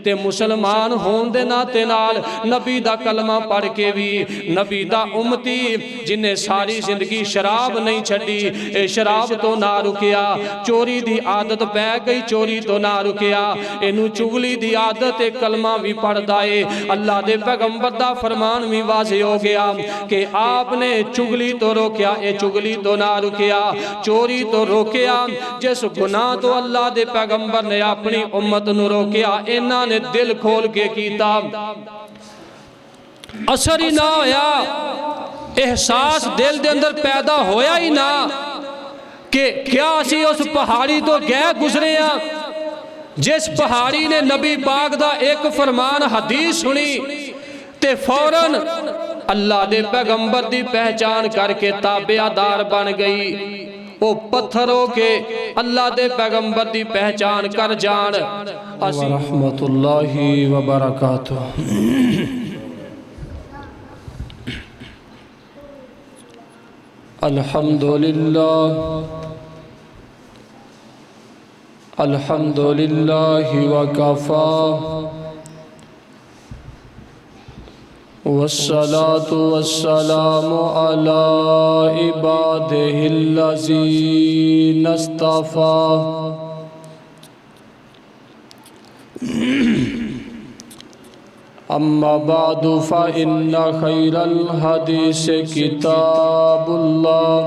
ते मुसलमान होने दे नाते नाल नबी दा कलमा पढ़ के भी नबी दा उम्मती जिन्हें सारी जिंदगी शराब नहीं छड़ी, ए शराब तो ना रुकिया, चोरी दी आदत पै गई, चोरी तो ना रुकिया, इनू चुगली दी आदत ए कलमा भी पढ़दा है। अल्लाह दे पैगंबर दा फरमान भी वाज़े हो गया कि आपने चुगली तो रोकिया, ये चुगली तो ना रुकिया, चोरी तो रोकिया। जिस गुनाह तो अल्लाह दे पैगंबर ने अपनी उम्मत नू रोकिया, इन्हां ने दिल खोल के कीता, असर ही ना होया, एहसास दिल दे अंदर पैदा होया ही ना कि क्या असी उस पहाड़ी तो गए गुजरे हैं जिस पहाड़ी ने नबी पाक दा एक फरमान हदीस सुनी ते फौरन अल्लाह दे पैगंबर दी पहचान करके ताबेदार बन गई। वो पत्थरों के अल्लाह दे पैगंबर दी पहचान कर जान। रहमतुल्लाहि व बरकातुहू। अल्हम्दुलिल्लाह अल्हम्दुलिल्लाहि व कफ़ा वस्सलातु वस्सलामु अला इबादिहिल्लज़ीना इस्तफ़ा। अम्मा बादु फ़इन्न खैरल हदीस किताबुल्लाह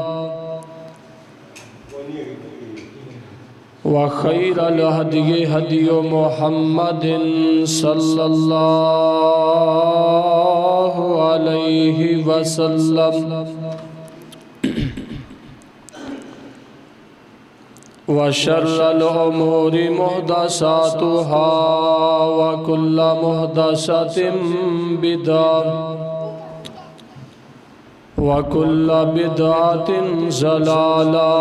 व खैरल हदी हदी मुहम्मदिन सल्लल्लाहु अलैहि वसल्लम व शर्रल उमूरि मुहदसातुहा व कुल्ल मुहदसतिन बिदअह व कुल्ल बिदअतिन ज़लाला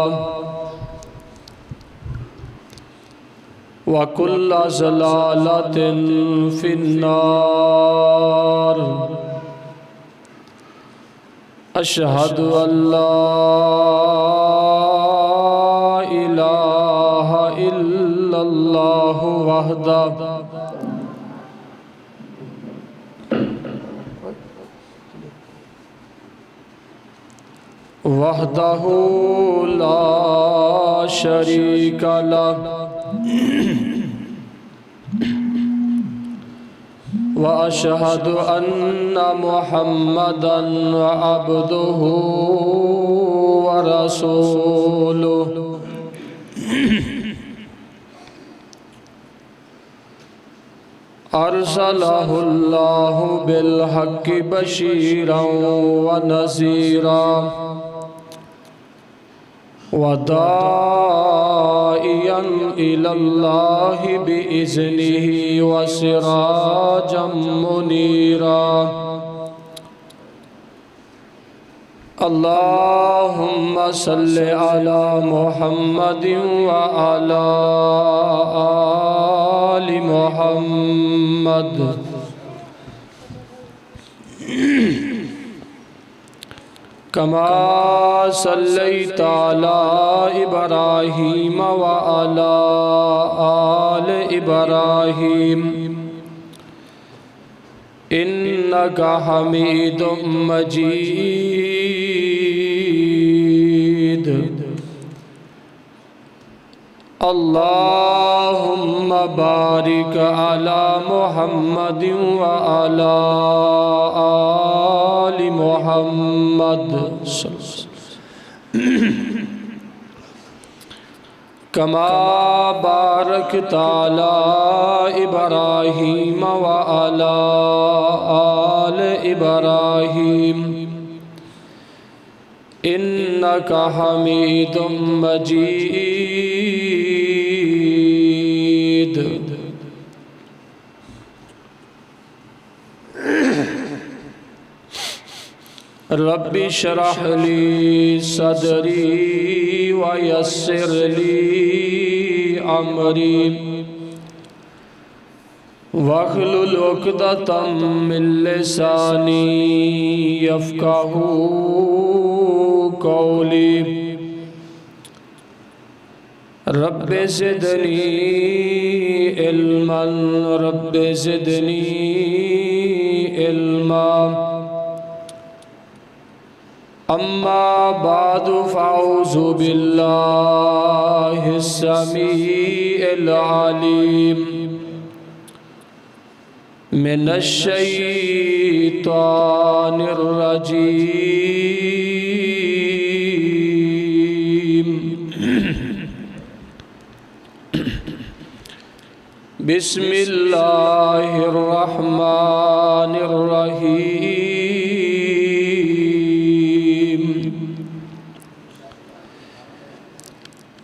व कुल्ल ज़लालतिन फिन्नार। अशहदु अल्ला इलाहा इल्लल्लाहु वहदहु ला शरीका लह व अशहदु अन्न मुहम्मदन अब्दुहु व रसूलुहु। अरसलहुल्लाहु बिल हक़्क़ि बशीरन व नज़ीरा व दाइयन इलल्लाहि बिइज़्निहि व सिराजम मुनीरा। अल्लाहुम्मा सल्लि अला मुहम्मदिन व अला आलि मुहम्मद कमा सल्लैता अला इब्राहीम व अला आलि इब्राहीम इन्नका हमीदुम मजीद। अल्लाहुम्मा बारिक अला मुहम्मदिन व अला आलि मुहम्मद कमा बारकता अला इब्राहीम व अला आलि इब्राहीम इन्नका हमीदुम मजीद। रब्बि शरह ली सदरी व यस्सिर ली अमरी वहलुल उक़दतम मिन लिसानी यफ़क़हू कौली। रब्बे ज़िदनी इल्मन रब्बे ज़िदनी इल्मा। अम्मा बादु फ़ाऊज़ु बिल्लाहिस समीइल अलीम मिनश शैतानिर रजीम। बिस्मिल्लाहिर रहमानिर रहीम।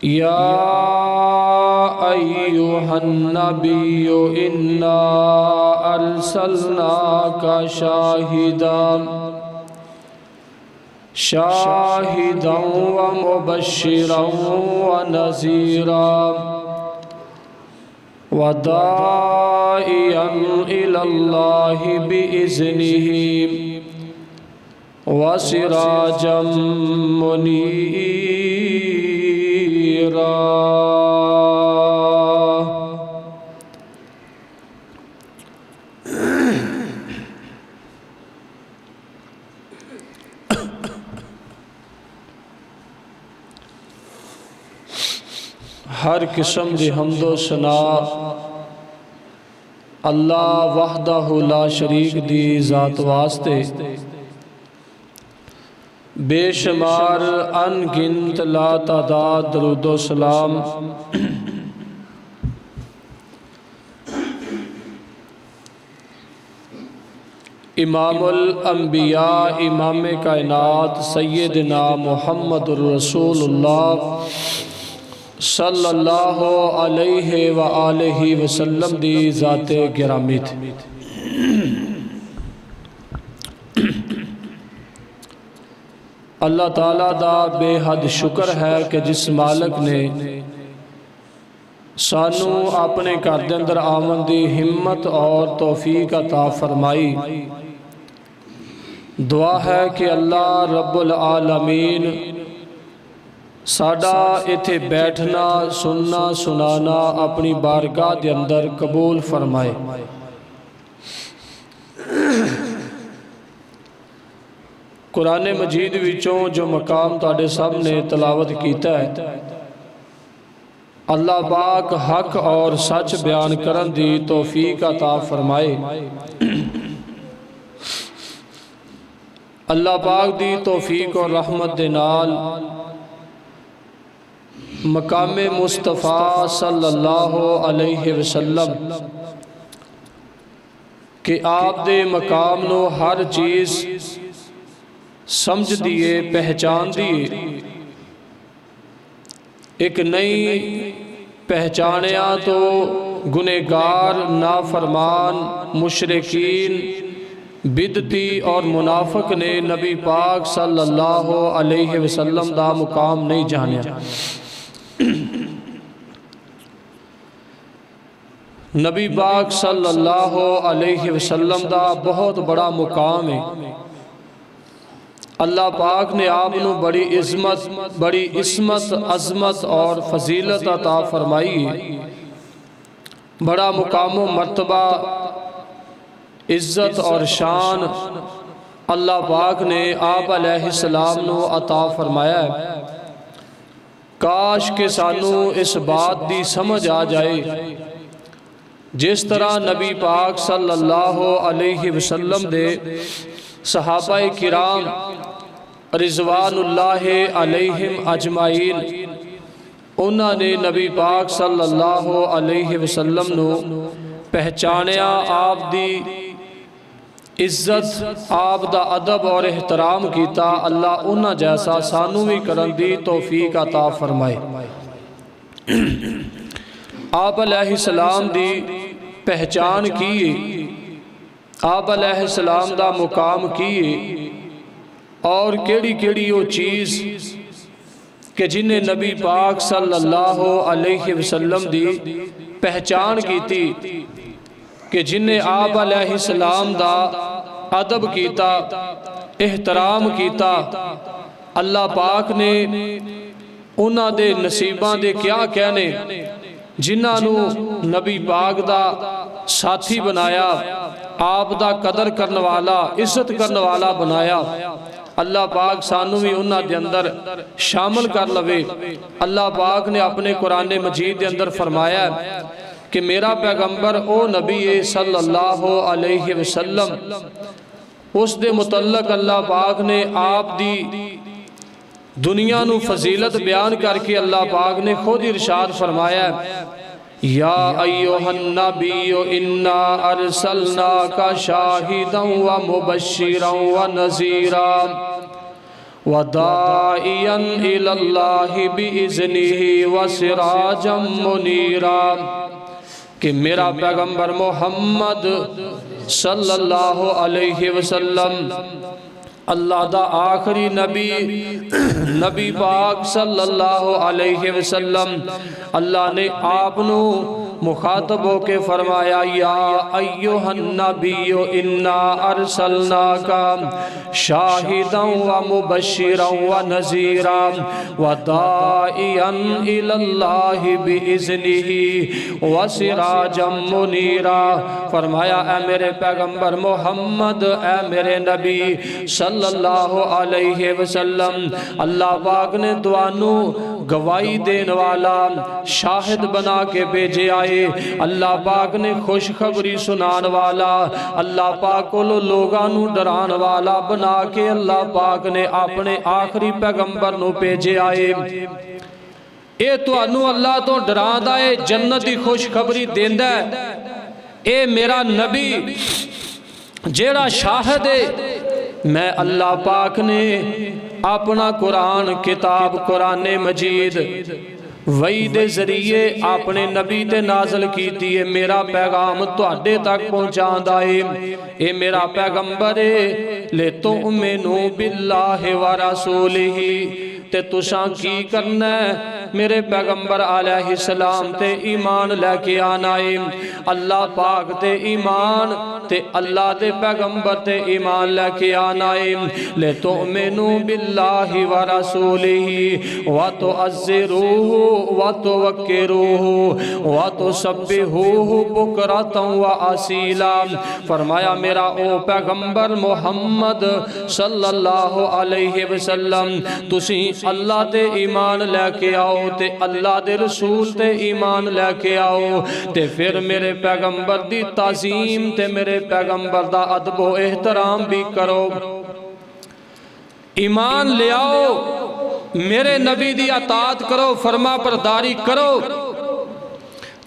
या अय्युहन नबिय्यु इन्ना अरसलनाका शाहिदन व मुबश्शिरन व नज़ीरा व दाइयन इलल्लाहि बिइज़्निही व सिराजम मुनीरा। हर किस्म दी हम्दो सना अल्लाह वहदहु ला शरीक दी ज़ात वास्ते बेशुमार अनगिनत ला तादाद दरूदो सलाम इमामुल अंबिया इमाम कायनात सैयदना मुहम्मदुर रसूलुल्लाह सल्लल्लाहु अलैहि व आलिहि वसल्लम दी ज़ाते गिरामी थी। अल्लाह ताला दा बेहद शुक्र है कि जिस मालिक ने सानू अपने घर दे अंदर आवन दी हिम्मत और तौफीक अता फरमाई। दुआ है कि अल्लाह रब्बुल आलमीन साडा इत्थे बैठना सुनना सुनाना अपनी बारगाह के अंदर कबूल फरमाए। कुरान मजीद विचों जो मकाम तुहाडे सामने तलावत कीता है, अल्लाह पाक हक और सच बयान करन दी तौफीक अता फरमाए। अल्लाह पाक दी तौफीक और रहमत दे नाल मकामे मुस्तफ़ा सल्लल्लाहु अलैहि वसल्लम के आप दे मकाम नो हर चीज़ समझ दिए पहचान दिए। एक नई पहचानिया तो गुनेगार नाफरमान मुशरिकीन बिदती और मुनाफिक ने नबी पाक सल्लल्लाहु अलैहि वसल्लम दा मुकाम नहीं जानिया। नबी पाक सल्लल्लाहु अलैहि वसल्लम दा बहुत बड़ा मुकाम है। अल्लाह पाक ने आपनू बड़ी इज़्ज़त बड़ी इस्मत अज़मत और फजीलत अता फरमाई है। बड़ा मुकाम मर्तबा इज़्ज़त और शान अल्लाह पाक ने आप अलैहिस्सलाम नू अता फरमाया है। काश के सानू इस बात की समझ आ जाए जिस तरह नबी पाक सल्लल्लाहु अलैहि वसल्लम दे सहाबाए किराम रिज़वानुल्लाहि अलैहिम अजमाइन उन्होंने नबी पाक सल्लल्लाहु अलैहि वसल्लम नू पहचानिया, आप दी इज्जत आप दा अदब और एहतराम किया। अल्लाह उन्हां जैसा सानू भी करन दी तौफीक अता फरमाए। आप अलैहिस्सलाम दी पहचान की, आप अलैहिस्सलाम दा मुकाम की और केड़ी केड़ी वो चीज़ कि जिन्हें नबी पाक सल्लल्लाहु अलैहि वसल्लम दी पहचान की थी, कि जिन्हें आप अलैहिस्सलाम दा अदब कीता एहतराम कीता। अल्लाह पाक ने उन्हां दे नसीबां दे क्या कहने जिन्हां नूं नबी पाक दा साथी बनाया, आप दा कदर करने वाला, इज्जत करने वाला बनाया। अल्लाह पाक सानू भी उन्हां दे अंदर शामिल कर लवे। अल्लाह पाक ने अपने कुरान मजीद के अंदर फरमाया कि मेरा पैगंबर ओ नबी सल्लल्लाहु अलैहि वसल्लम, उस दे मुतल्लक अल्लाह पाक ने आप दी दुनिया नू फजीलत बयान करके अल्लाह पाक ने खुद इरशाद फरमाया, या अय्युहन नबिय्यु इन्ना अरसलनाका शाहिदन व मुबश्शिरन व नज़ीरा व दाइयन इलल्लाहि बिइज़्निही व सिराजम मुनीरा। कि मेरा पैगंबर मोहम्मद सल्लल्लाहु अलैहि वसल्लम अल्लाह दा आखिरी नबी, नबी पाक सल्लल्लाहु अलैहि वसल्लम, अल्लाह ने आपनू मुखातब होके फरमाया, या अय्युहन नबिय्यु इन्ना अरसलनाका शाहिदन व मुबश्शिरन व नज़ीरा व दाइयन इलल्लाहि बिइज़्निही व सिराजम मुनीरा। फरमाया, ए मेरे पैगंबर मोहम्मद, ए मेरे नबी सल्लल्लाहु अलैहि वसल्लम, अल्लाह पाक ने तुहानू गवाही देने वाला, शाहिद बना के भेजे आए। अल्लाह पाक ने खुशखबरी सुनाने वाला, अल्लाह पाक को लोगों नू डराने वाला बना के अल्लाह पाक ने अपने आखिरी पैगंबर नू भेजे आए। ये तुहानू अल्लाह तो डरांदा है, जन्नत की खुशखबरी देंदा है। ये मेरा नबी जेड़ा शाहिद है, मैं अल्लाह पाक ने अपना कुरान किताब कुरान मजीद वही दे जरिए अपने नबी ते नाजल कीती है। मेरा पैगाम तुहाडे तक पहुँचांदा है। ये मेरा पैगंबर है। ले तुमिनु बिल्लाहि व रसूलिही, ते तुसां की करना है, मेरे पैगंबर अलैहिस्सलाम ते ईमान लैके आना है। अल्लाह पाक ते ईमान ते अल्लाह दे पैगंबर ते ईमान लैके आना है। ले तुमिनु बिल्लाहि व रसूलिही व तुअज़्ज़िरूहु व तुवक्किरूहु व तुसब्बिहूहु बुकरतन व असीला। फरमाया, मेरा ओ पैगंबर मोहम्मद सल्लल्लाहु अलैहि वसल्लम, तुसी अल्लाह ते ईमान लैके आओ ते अल्लाह दे रसूल ते ईमान लैके आओ, ते फिर मेरे पैगंबर दी ताजीम ते मेरे पैगंबर दा अदब व एहतराम भी करो। ईमान ले आओ, मेरे नबी दी अतात करो, फरमा बरदारी करो,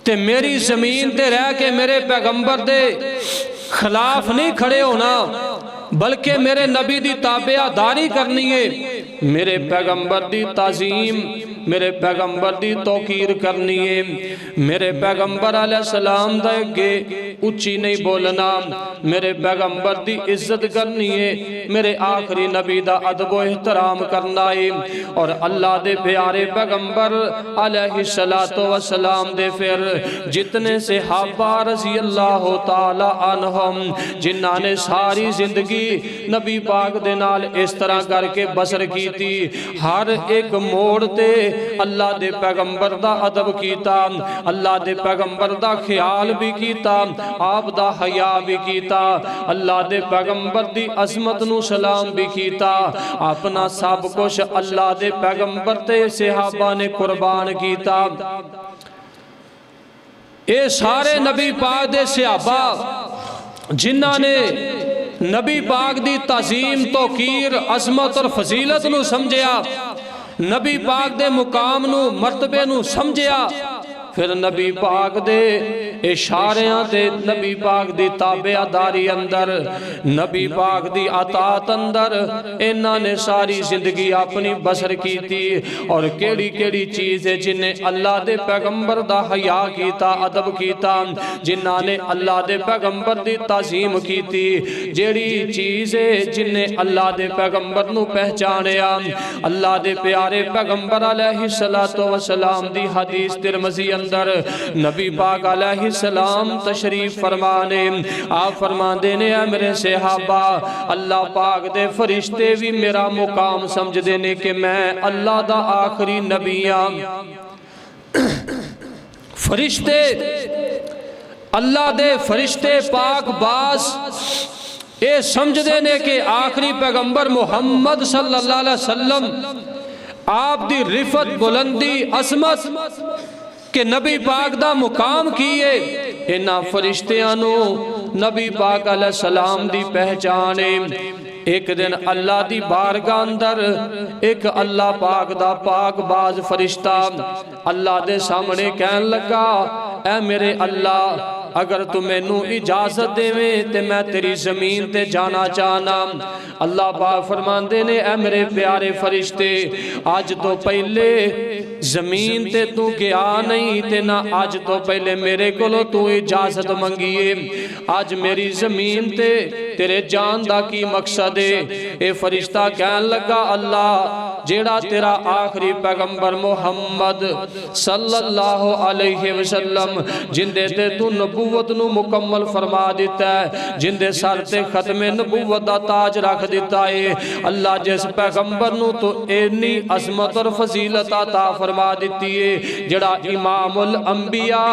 ते मेरी जमीन ते रह के मेरे पैगंबर दे खिलाफ नहीं खड़े होना, बल्कि मेरे नबी दी ताबेदारी करनी है। मेरे पैगंबर दी ताजीम, मेरे पैगंबर दी तौकीर करनी है। मेरे पैगंबर अलैहिस्सलाम दा अगे उच्ची नहीं बोलना, मेरे पैगंबर दी इज्जत करनी है। मेरे आखिरी नबी दा अदब व एहतराम करना है। और अल्लाह दे प्यारे पैगंबर अलैहिस्सलातु वस्सलाम दे फिर जितने सहाबा रज़ी अल्लाह तआला अन्हुम, जिन्हां ने सारी जिंदगी नबी पाक दे नाल इस तरह करके बसर की थी, हर एक मोड़ ते अल्लाह दे पैगंबर दा अदब कीता, अल्लाह दे पैगंबर दा ख्याल भी कीता, आप दा हया भी कीता, अल्लाह दे पैगंबर दी अजमत नू सलाम भी कीता। अपना सब कुछ अल्लाह दे पैगंबर ते सहाबा ने कुर्बान कीता। ये सारे नबी पाक दे सहाबा जिन्हां ने नबी पाक दी ताजीम तौकीर अजमत और फजीलत नू समझिया, नबी पाक दे मुकाम नू मर्तबे नू समझिया, फिर नबी पाक दे इशारियां ते नबी पाक दी ताबेदारी अंदर, नबी पाक दी अतात अंदर इन्हां ने सारी जिंदगी अपनी बसर की थी। और केड़ी केड़ी चीज़ है जिन्हें अल्लाह दे पैगंबर दा हया कीता, अदब कीता, जिन्हां ने अल्लाह दे पैगंबर दी ताजीम की थी, जेड़ी चीज़ है जिन्हें अल्लाह दे पैगंबर नू पहचानिया। अल्लाह दे प्यारे पैगंबर अलैहिस्सलातु वस्सलाम दी हदीस तिरमिज़ी अंदर नबी पाक अलैहि अलैहिस्सलाम तशरीफ फरमाने। आप फरमाते ने है मेरे सहाबा अल्लाह पाक दे फरिश्ते भी मेरा मुकाम समझते ने कि मैं अल्लाह दा आखिरी नबी हाँ। फरिश्ते अल्लाह दे फरिश्ते पाक बास ये समझते ने कि आखिरी पैगंबर मुहम्मद सल्लल्लाहु अलैहि वसल्लम आप दी रिफत बुलंदी असमत कि नबी पाक दा मुकाम किए इन्हां फरिश्तियां नू नबी पाक अलैहि सलाम दी पहचान है। एक दिन अल्लाह दी बारगाह अंदर एक अल्लाह पाक दा पाक बाज फरिश्ता अल्लाह दे सामने कहन लगा ऐ मेरे अल्लाह अगर तू मैनू इजाजत देवे ते मैं तेरी जमीन ते जाना चाहना। अल्लाह पाक फरमांदे ने ऐ मेरे प्यारे फरिश्ते अज तो पहले जमीन ते तू गया नहीं ते ना अज तो पहले मेरे कोलों तू इजाजत मंगीए। अज मेरी जमीन ते तेरे जान दा की मकसद है? ए फरिश्ता कहन लगा अल्लाह जेड़ा तेरा आखिरी पैगंबर मुहम्मद सल्लल्लाहु अलैहि वसल्लम जिंदे ते तू नबूवत नू मुकम्मल फरमा दिता है, जिंदे सर ते खत्मे नबूवत दा ताज रख दिता है। अल्लाह जिस पैगंबर नू तो इन्नी अजमत और फजीलत अता फरमा दिती है जेड़ा इमामुल अंबिया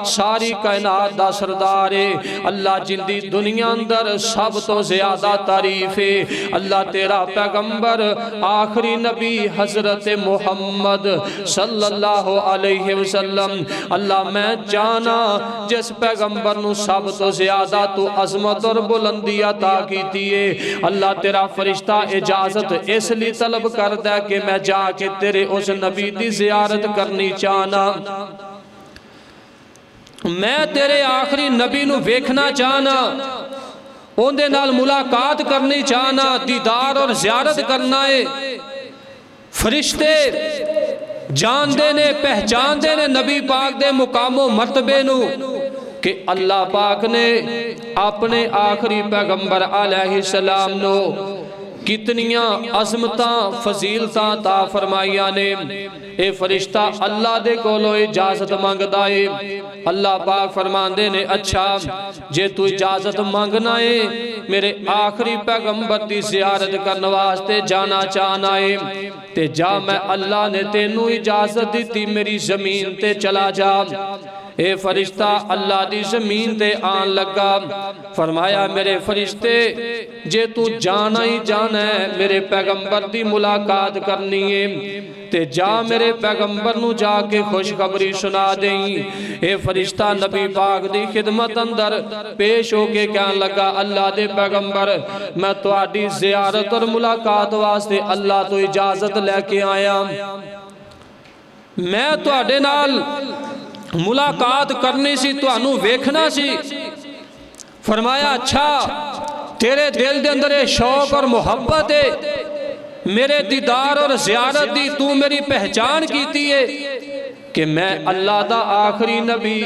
सारी कायनात दा सरदार है। अल्लाह जिंदी दुनिया अंदर सब तो ज्यादा तारीफ है। अल्लाह तेरा पैगंबर आखिरी नबी हजरत मुहम्मद सल्लल्लाहु अलैहि वसल्लम अल्लाह मैं जाना जिस पैगंबर नू सब तो ज्यादा तू अजमत और बुलंदी अता कीती है। अल्लाह तेरा फरिश्ता इजाजत इसलिए तलब करदा है कि मैं जाके तेरे उस नबी दी जियारत करनी चाहना, मैं तेरे आखिरी नबी नू वेखना चाहना, उनदे नाल मुलाकात करनी चाहना, दीदार और जियारत करना है। फरिश्ते जानते ने पहचानते ने नबी पाक दे मुकामो मर्तबे नू कि अल्लाह पाक ने अपने आखिरी पैगंबर अलैहिस्सलाम नो कितनियां अजमतां फजीलतां ता फरमाइया ने। ए फरिश्ता अल्लाह दे कोलों इजाजत मंगदा है। अल्लाह पाक फरमांदे ने अच्छा जे तू इजाजत मंगना है मेरे आखिरी पैगंबर दी जियारत करने वास्ते जाना चाहना है ते जा, मैं अल्लाह ने तेनू इजाजत दी मेरी जमीन ते चला जा। ए फरिश्ता अल्लाह दी जमीन ते आन लगा। फरमाया मेरे फरिश्ते जे तू जाना ही जाना है मेरे पैगंबर दी मुलाकात करनी है ते जा मेरे पैगंबर नू जाके खुशखबरी सुना देई। ए फरिश्ता नबी पाक दी खिदमत अंदर पेश होके कहन लगा अल्लाह दे पैगंबर मैं तुहाडी जियारत और मुलाकात वास्ते अल्लाह तो इजाजत लेके आया, मैं तुहाडे नाल मुलाकात करनी सी, तुहानू वेखना सी। फरमाया अच्छा तेरे दिल दे अंदर शौक और मुहब्बत है मेरे दीदार और जियारत दी, तू मेरी पहचान कीती है कि मैं अल्लाह दा आखिरी नबी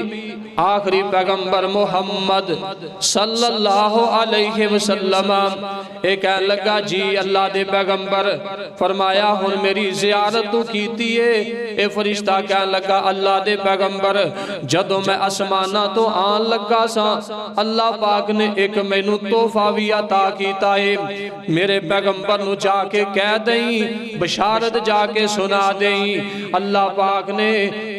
आखिरी पैगंबर मुहम्मद सल्लल्लाहु अलैहि वसल्लम। ए कहन लगा जी अल्लाह दे पैगंबर फरमाया हुन मेरी जियारत तू कीती है। ए फरिश्ता कहन लगा अल्लाह दे पैगंबर जदों मैं आसमाना तो आन लगा सा अल्लाह पाक ने एक मैनू तोहफा भी अता कीता है, मेरे पैगंबर नू जाके कह दई बशारत जाके सुना दई अल्लाह पाक ने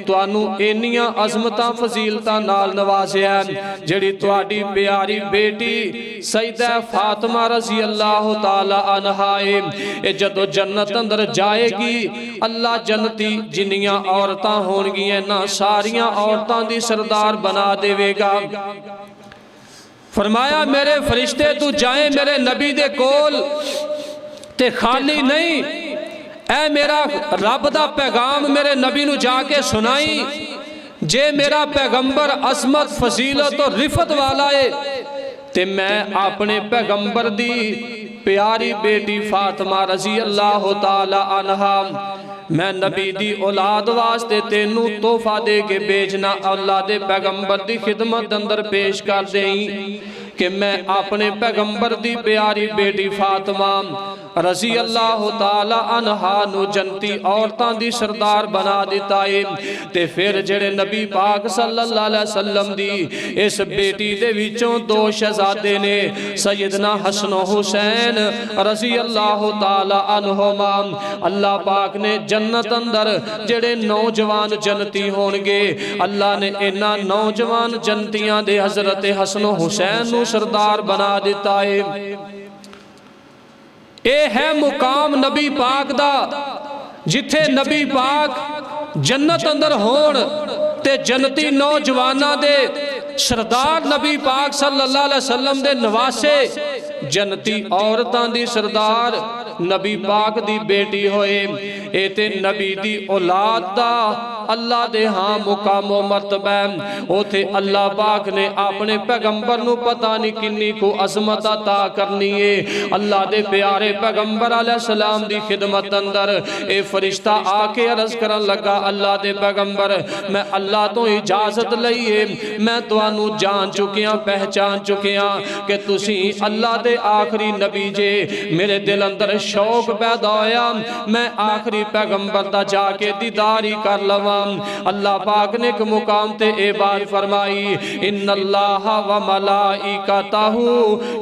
तुहानू इन्नियां अजमतां फजीलतां नाल नवाजिया जिहड़ी तुहाडी प्यारी बेटी सईदा फातिमा रजी अल्लाह तआला अन्हा है। ए जदों जन्नत अंदर जाएगी अल्लाह जन्नती जिन्नियां औरतां होणगियां ना सारियां औरतां दी सरदार बना देवेगा। फरमाया मेरे फरिश्ते तू जाए मेरे नबी दे कोल ते खाली नहीं, ऐ मेरा रब दा पैगाम मेरे नबी नू जाके सुनाई जे मेरा पैगंबर असमत फजीलत और रिफत वाला है ते मैं अपने पैगंबर दी प्यारी बेटी फातिमा रजी अल्लाह तआला अन्हा मैं नबी दी औलाद वास्ते तेनू तोहफा दे के भेजना अल्लाह दे पैगंबर दी खिदमत अंदर पेश कर देई। कि मैं अपने पैगंबर दी प्यारी बेटी फातिमा रज़ी अल्लाह तआला अन्हा नू जन्नती औरतां दी सरदार बना दिता है। ते फिर जेड़े नबी पाक सल्लल्लाहु अलैहि वसल्लम दी इस बेटी दे विचों दो शहजादे ने सैयदना हसन हुसैन रज़ी अल्लाह तआला अन्हुमा। अल्लाह पाक ने जन्नत अंदर जेड़े नौजवान जन्नती होणगे अल्लाह ने इन्हां नौजवान जन्नतियां दे हज़रत हसन हुसैन नू सरदार बना दिता है। ये है मुकाम नबी पाक दा जिथे नबी पाक जन्नत अंदर होण ते जन्नती नौजवाना दे सरदार नबी पाक सल्लल्लाहु अलैहि वसल्लम दे नवासे जन्नती औरतां दी सरदार नबी पाक दी बेटी होए। ए ते नबी दी औलाद दा अल्लाह दे हाँ मुकामो मर्तबा उथे अल्लाह पाक ने अपने पैगंबर नू पता नहीं किन्नी को अजमत अता करनी है। अल्लाह दे प्यारे पैगंबर अलैहिस्सलाम दी खिदमत अंदर ए फरिश्ता आके अर्ज करन लगा अल्लाह दे पैगंबर मैं अल्लाह तो इजाजत लई है मैं तुहानू जान चुकिया पहचान चुकिया कि तुसी अल्लाह दे आखिरी नबी जे। मेरे दिल अंदर शौक पैदा होया मैं आखिरी पैगंबर दा जाके दीदार ही कर लवां। अल्लाह पाक ने एक मुकाम ते ए बात फरमाई इन्नल्लाह व मलाइकतहु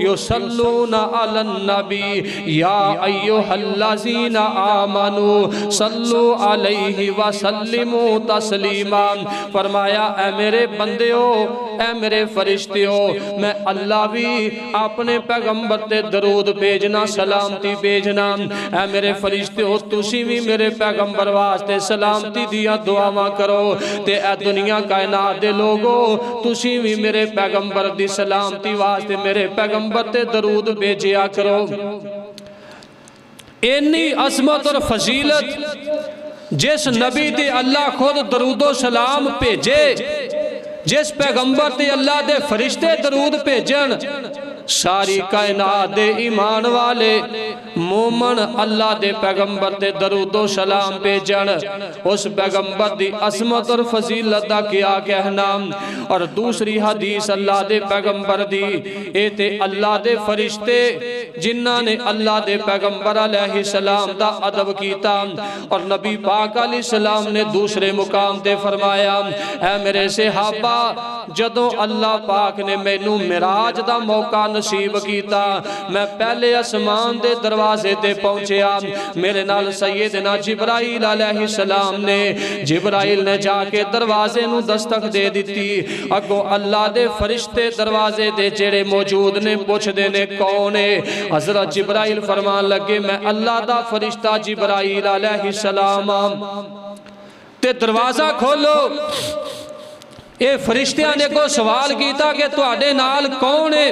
युसल्लूना अलन नबी या अय्युहल्लज़ीना आमनू सल्लू अलैहि व सल्लिमू तस्लीमा। फरमाया ए मेरे बंदेओ ए मेरे फरिश्तेओ मैं अल्लाह भी अपने पैगंबर ते दरूद भेजना सलामती भेजना। ए मेरे फरिश्तेओ तुसी भी मेरे पैगंबर वास्ते सलामती दिया दुआवां करो ते ए दुनिया कायनात दे लोगो तुसी भी मेरे पैगंबर दी सलामती वास्ते मेरे पैगंबर ते दरूद भेजिया करो। इन्नी अजमत और फजीलत जिस नबी ते अल्लाह खुद दरूदो सलाम भेजे जिस पैगंबर ते अल्लाह दे फरिश्ते दरूद भेजन सारी कायनात दे ईमान वाले मोमन अल्लाह दे पैगंबर ते दरूदो सलाम भेजन उस पैगंबर दी असमत और फजीलत दा क्या कहना। और दूसरी हदीस अल्लाह दे पैगंबर दी ए ते अल्लाह दे फरिश्ते जिन्हां ने अल्लाह दे पैगंबर अलैहि सलाम दा अदब कीता। और नबी पाक अलैहि सलाम ने दूसरे मुकाम ते फरमाया ऐ मेरे सहाबा जदों अल्लाह पाक ने मैनू मिराज दा मौका नसीब कीता मैं पहले आसमान दे दरवाजे ते पहुंचया मेरे नाल सैयदना जिब्राइल अलैहि सलाम ने जिब्राइल ने जाके दरवाजे नू दस्तक दे दिती। अगों अल्लाह दे फरिश्ते दरवाजे दे जेड़े मौजूद ने पुछदे ने कौन है। हजरत जिब्राइल फरमान लगे मैं अल्लाह दा फरिश्ता जिब्राइल अलैहि सलाम ते दरवाजा खोलो। ये फरिश्तियां ने को सवाल किया कि तुहाडे नाल कौन है।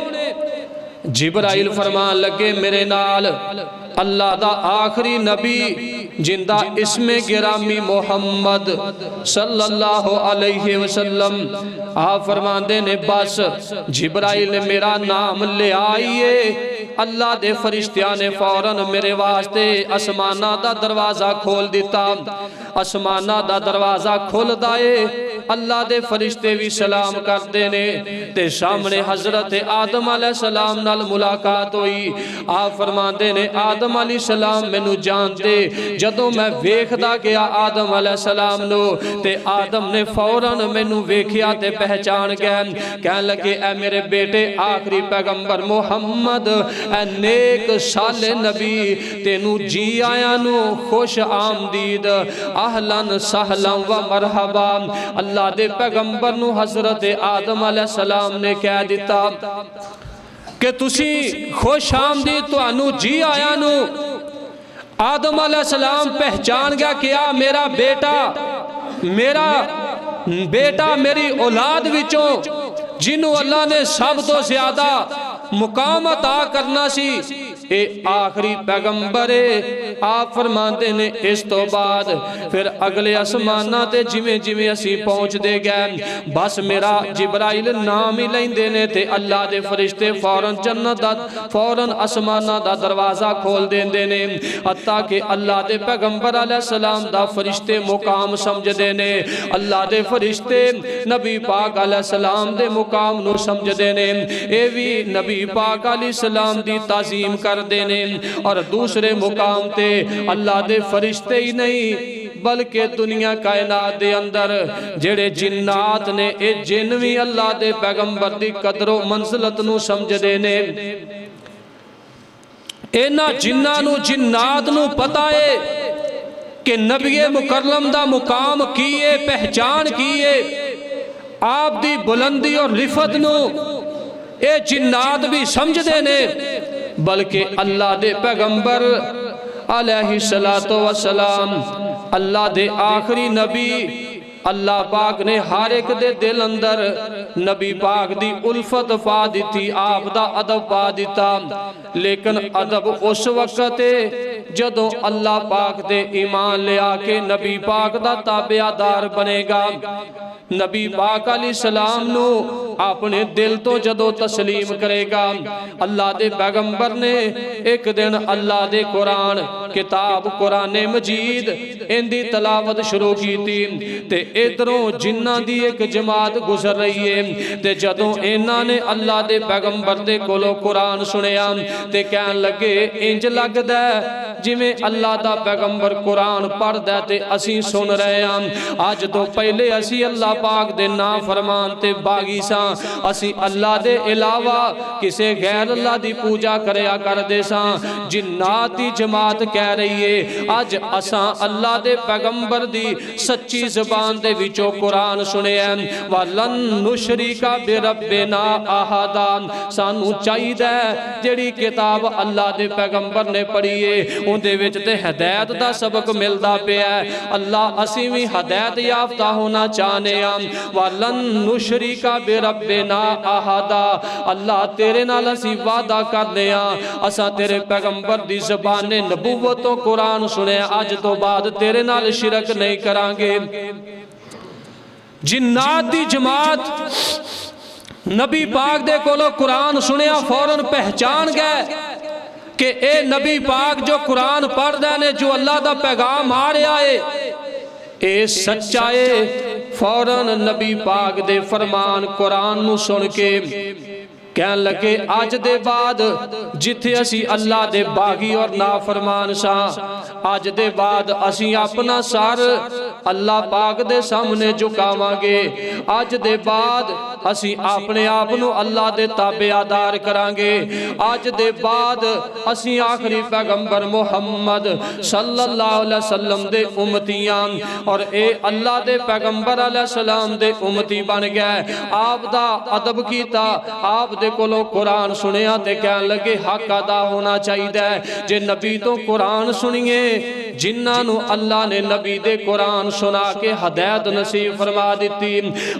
जिब्राइल फरमान लगे मेरे नाल अल्लाह दा आखिरी नबी जिंदा इसमें गिरामी मोहम्मद सल्लल्लाहु अलैहि वसल्लम। आप फरमाते ने बस जिब्राइल ने मेरा नाम ले आइए अल्लाह दे फरिश्तियां ने फौरन मेरे वास्ते आसमाना दा दरवाजा खोल दिता। आसमाना दा दरवाजा खुलदा है अल्लाह दे फरिश्ते भी सलाम करते ने ते सामने हजरत आदम अलैहिस्सलाम नाल मुलाकात हुई। आप फरमाते ने आदम अलैहिस्सलाम मैनू जानते जदों मैं वेखदा गया आदम अलैहिस्सलाम नो ते आदम ने फौरन मैनू वेखिया ते पहचान गया। कहन लगे ऐ मेरे बेटे आखिरी पैगंबर मुहम्मद ऐ नेक साले नबी तेनू जी आया नू खुश आमदीद आहलन सहलन व मरहबा। अल्लाह दे पैगंबर नू हजरत आदम अलैहिस्सलाम ने कह दिता कि तुसी खुश आमदीद तुहानू जी आया नू। आदम अलैहिस्सलाम पहचान गया कि आ मेरा बेटा मेरी औलाद विचों जिन्हों अल्लाह ने सब तो ज्यादा मुकाम अता करना सी ए आखिरी पैगंबर है। आप फरमाते ने इस तो बाद फिर अगले आसमाना ते जिवें जिवें असी पहुंचते गए बस मेरा जिब्राइल नाम ही लेंदे ने ते अल्लाह दे फरिश्ते फौरन जन्नत दा फौरन आसमाना दा दरवाजा खोल देंदे ने हत्ता कि अल्लाह दे पैगंबर अलैहिस्सलाम दा फरिश्ते मुकाम समझदे ने। अल्लाह दे फरिश्ते नबी पाक अलैहिस्सलाम दे मुकाम नू समझदे ने, ये भी नबी पाक अलैहिस्सलाम दी ताजीम करदे ने। और दूसरे मुकाम ते अल्लाह दे फरिश्ते ही नहीं बल्कि दुनिया कायनात दे अंदर जेड़े जिन्नात ने, ये जिन भी अल्लाह दे पैगंबर दी कदर व मंजिलत नू समझदे ने। इन्हां जिन्नां नू जिन्नात नू पता है कि नबी मुकर्रम दा मुकाम की है, पहचान की है, आप दी बुलंदी और रिफत नू ये जिन्नात भी समझदे ने। बल्कि अल्लाह दे पैगंबर अलैहिस्सलातु वस्सलाम अल्लाह दे आखिरी नबी, अल्लाह पाक ने हर एक दे दिल अंदर नबी पाक दी उल्फत पा दी, आप दा अदब पा दिता। लेकिन अदब उस वक्त जदों अल्लाह पाक दे ईमान ले आके नबी पाक दा ताबेदार बनेगा। नबी पाक अलैहिस्सलाम नू अपने दिल तो जदों तस्लीम करेगा। अल्लाह दे पैगंबर ने एक दिन अल्लाह दे कुरान किताब कुरान मजीद इंदी तलावत शुरू की थी, ते इधरों जिन्ना दी एक जमात गुजर रही है। ते जदों इन्हां ने अल्लाह दे पैगंबर दे कोलों कुरान सुनिया ते कहन लगे, इंज लगदा जिवें अल्लाह दा पैगंबर कुरान पढ़दा ते असीं सुन रहे हां। अज तो पहले असीं अल्लाह पाक दे ना फरमान ते बागी सां, असीं अल्लाह दे इलावा किसे गैर अल्लाह दी पूजा करया करदे सां। जिन्नात दी जमात कह रही है अज असां अल्लाह दे पैगंबर दी सच्ची ज़बान दे विचों कुरान सुनिया। वलन नुशरिका बिरब्बिना अहदा, सानू चाहिदा जेड़ी किताब अल्लाह दे पैगंबर ने पढ़ी है उहदे विच ते हदायत दा सबक मिलदा पिया। अल्लाह असीं भी हदायत याफ्ता होना चाहने हां। वलन नुशरिका बिरब्बिना अहदा, अल्लाह तेरे नाल असीं वादा करदे हां असां तेरे पैगंबर दी ज़बाने नबूवत तो कुरान सुनिया, अज तो बाद तेरे नाल शिरक नहीं करांगे। जिन्नात दी जमात नबी पाक दे कोलों कुरान सुनिया फौरन पहचान गए कि ए नबी पाक जो कुरान पढ़दा ने, जो अल्लाह दा पैगाम आ रहा है ए सच्चा है। फौरन नबी पाक दे फरमान कुरान नू सुन के कहन लगे, अज दे बाद जिथे असी अल्लाह दे बागी और नाफरमान सा, अज दे बाद असी अपना सर अल्लाह पाक दे सामने झुकावांगे। अज दे बाद असी अपने आप नू अल्लाह दे ताबेदार करांगे। अज दे बाद असी आखिरी पैगंबर मुहम्मद सल्लल्लाहु अलैहि वसल्लम दे उम्मतियां और ए अल्लाह दे पैगंबर अलैहिस्सलाम दे उम्मती बन गए। आप दा अदब कीता, आप दे कोलों कुरान सुनिया ते कहन लगे हक अदा होना चाहिए। जे नबी तो कुरान सुनिए, जिन्हां नू अल्लाह ने नबी दे कुरान सुना के हदायत नसीब फरमा दी।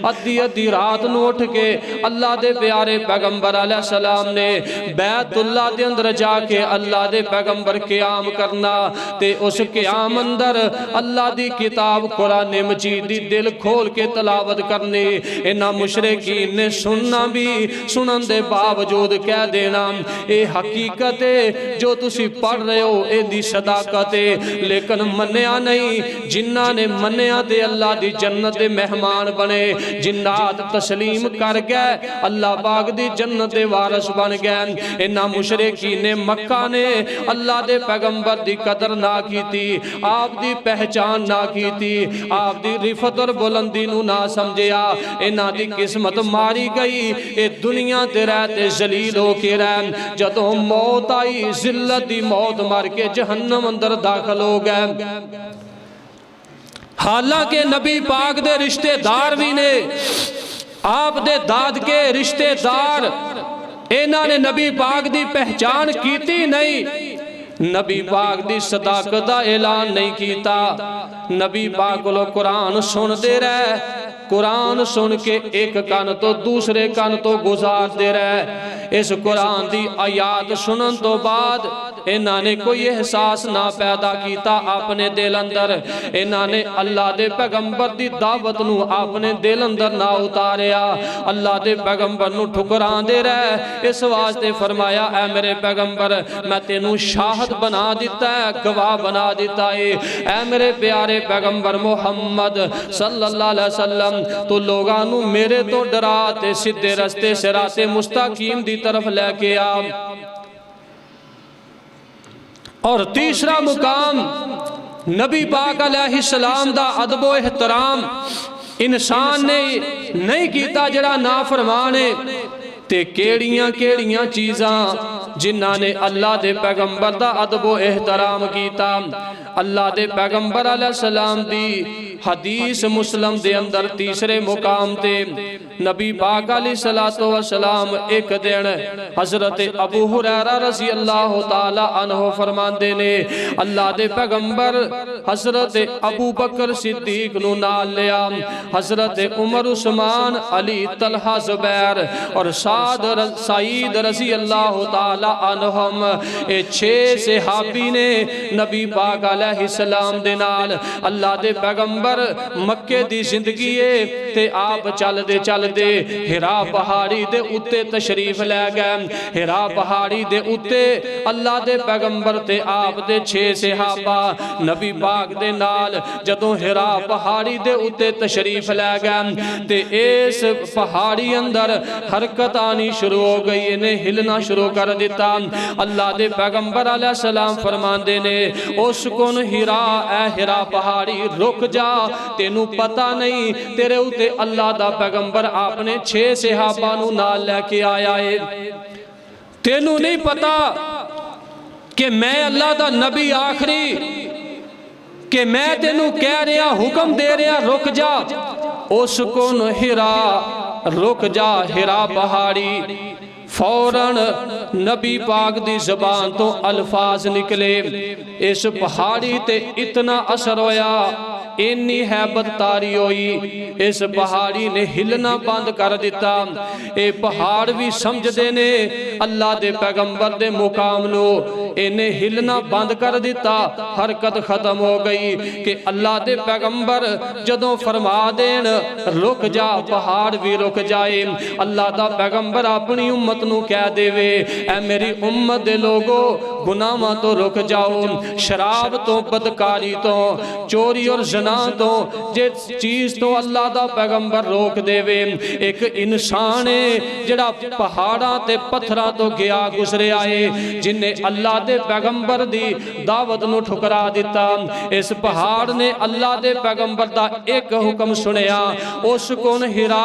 अद्धी अद्धी रात नू उठ के अल्लाह दे प्यारे पैगंबर अलैहिस्सलाम ने बैतुल्लाह दे अंदर जाके अल्लाह दे पैगंबर क़याम करना ते उस क़याम अंदर अल्लाह दी किताब कुरान मजीद दी दिल खोल के तलावत करनी। इन्हां मुशरिकीन ने सुनना भी, सुनन दे बावजूद कह देना ये हकीकत है जो तुसी पढ़ रहे हो, इहदी सदाकत है। लेकिन मन्निया नहीं। जिन्हां ने मन्निया ते अल्लाह दी जन्नत दे मेहमान बने। जिन्नात तस्लीम कर गए, अल्लाह पाक दी जन्नत दे वारिस बन गए। इन्हां मुशरिकीन ने मक्का ने अल्लाह दे पैगंबर दी कदर ना कीती, आप दी पहचान ना कीती, आप दी रिफत और बुलंदी नू ना समझिया। इन्हां दी किस्मत मारी गई। ए दुनिया ते रहते जलील होके रह, जदों मौत आई जिल्लत दी मौत मर के जहन्नम अंदर दाखिल हो गए। हालांकि नबी पाक दे रिश्तेदार भी ने, आप दे दाद के रिश्तेदार, इन्हां ने नबी पाक दी पहचान कीती नहीं, नबी पाक दी सदाकत दा ऐलान नहीं कीता। नबी पाक कोलों कुरान सुनते रहे, कुरान सुन के एक कान तो दूसरे कान तो गुजारते रहे। इस कुरान दी आयात सुनन तो बाद इन्हां ने कोई एहसास ना पैदा किया अपने दिल अंदर। इन्हां ने अल्लाह दे पैगंबर दी दावत नू अपने दिल अंदर ना उतारिया, अल्लाह दे पैगंबर नू ठुकरांदे रहे। इस वास्ते फरमाया, ऐ मेरे पैगंबर मैं तेनू शाहद बना दिता है, गवाह बना दिता है। ऐ मेरे प्यारे पैगंबर मुहम्मद सल्लल्लाहु अलैहि वसल्लम वसल्लम तो लोगों नू मेरे तो डरा ते सीधे रस्ते सिराते मुस्तकीम दी तरफ लेके आ। और तीसरा मुकाम नबी पाक अलैहिस्सलाम दा अदबो एहतराम इंसान ने नहीं कीता जड़ा नाफरमान है। ते केड़ियां केड़ियां चीज़ां जिन्हां ने अल्लाह दे पैगंबर दा अदबो एहतराम कीता। अल्लाह दे पैगंबर अलैहिस्सलाम दी हदीस मुस्लिम दे अंदर तीसरे मुकाम ते नबी पाक अलैहिस्सलातु वस्सलाम एक दिन हजरत अबू हुरैरा रज़ी अल्लाह तआला अन्हु फरमांदे ने अल्लाह दे पैगंबर हजरत अबू बकर सिद्दीक नू नाल लिया, हजरत उमर उस्मान अली तलहा जुबैर और सईद रज़ी अल्लाह तआला अन्हुम ए 6 सहाबी ने नबी पाक अलैहिस्सलाम दे नाल अल्लाह दे पैगंबर मक्के दी जिंदगी है ते आप चलदे चलदे हिरा पहाड़ी दे उत्ते तशरीफ लै गए। हिरा पहाड़ी दे उत्ते अल्लाह दे पैगंबर ते आप दे 6 सहाबा नबी पाक दे नाल जदों हिरा पहाड़ी दे उत्ते तशरीफ लै गए ते इस पहाड़ी अंदर हरकत आनी शुरू हो गई, इन्हें हिलना शुरू कर दिता। अल्लाह दे पैगंबर अलैहिस्सलाम फरमांदे ने उस कुन हिरा ऐ हिरा पहाड़ी रुक जा, तेनू पता नहीं तेरे उते अल्लाह दा पैगंबर आपने 6 सहाबा नू नाल लेके आया है। तेनू नहीं पता कि मैं अल्लाह दा नबी आखरी कि मैं तेनू कह रहा हुक्म दे रहा रुक जा। उस कुन हिरा रुक जा हिरा पहाड़ी। फौरन नबी पाक दी ज़बान तो अल्फाज निकले। इस पहाड़ी ते इतना असर होया, इन्नी हैबत तारी होई, इस पहाड़ी ने हिलना बंद कर दिता। ये पहाड़ भी समझदे ने अल्लाह दे पैगंबर दे मुकाम नो, इन्हें हिलना बंद कर दिता। हरकत खत्म हो गई कि अल्लाह दे पैगंबर जदों फरमा देन रुक जा पहाड़ भी रुक जाए। अल्लाह दा पैगंबर अपनी उम्मत नू कह देवे ऐ मेरी उम्मत दे लोगो गुनाहां तो रुक जाओ, शराब तो, बदकारी तो, चोरी और जना तो, जिस चीज तो अल्लाह दा पैगंबर रोक देवे। एक इंसान है जिहड़ा पहाड़ां ते पत्थरां तो गया गुजरिया है, जिन्हें अल्लाह दे पैगंबर दी दावत नू ठुकरा दिता। इस पहाड़ ने अल्लाह दे पैगंबर दा एक हुक्म सुनिया। उस कुन हिरा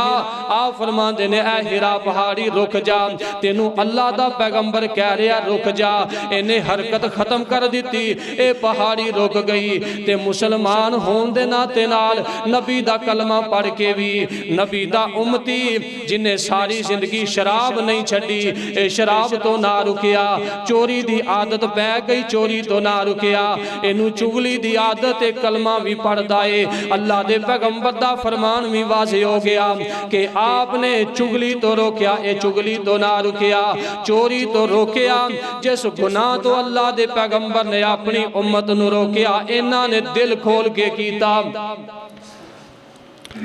आ फरमांदे ने ऐ हिरा पहाड़ी रुक जा, तेनू अल्लाह दा पैगंबर कह रहा रुक जा। इन्हें हरकत खत्म कर दी, ए पहाड़ी रुक गई। ते मुसलमान होने दे नाते नाल नबी दा कलमा पढ़ के भी नबी दा उम्मती जिन्हें सारी जिंदगी शराब नहीं छड़ी, ए शराब तो ना रुकिया, चोरी दी आदत पै गई चोरी तो ना रुकिया, इनू चुगली दी आदत ए कलमा भी पढ़दा है। अल्लाह दे पैगंबर दा फरमान भी वाज़े हो गया कि आपने चुगली तो रोकिया, ए चुगली तो ना रुकिया, चोरी तो रोकिया। जिस गुनाह तो अल्लाह दे पैगंबर ने अपनी उम्मत नू रोकिया, इन्हां ने दिल खोल के कीता,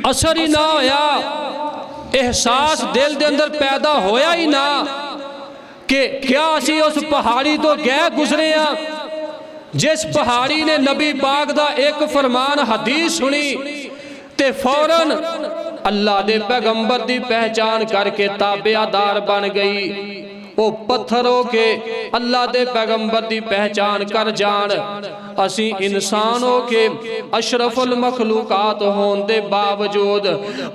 असर ही ना होया, एहसास दिल दे अंदर पैदा होया ही ना कि क्या असी उस पहाड़ी तो गए गुजरे आ जिस पहाड़ी ने नबी पाक दा एक फरमान हदीस सुनी ते फौरन अल्लाह दे पैगंबर दी पहचान करके ताबेदार बन गई। वो पत्थरों के अल्लाह दे पैगंबर दी पहचान कर जान। असी इंसान हो के अशरफुल मखलूकात होने दे बावजूद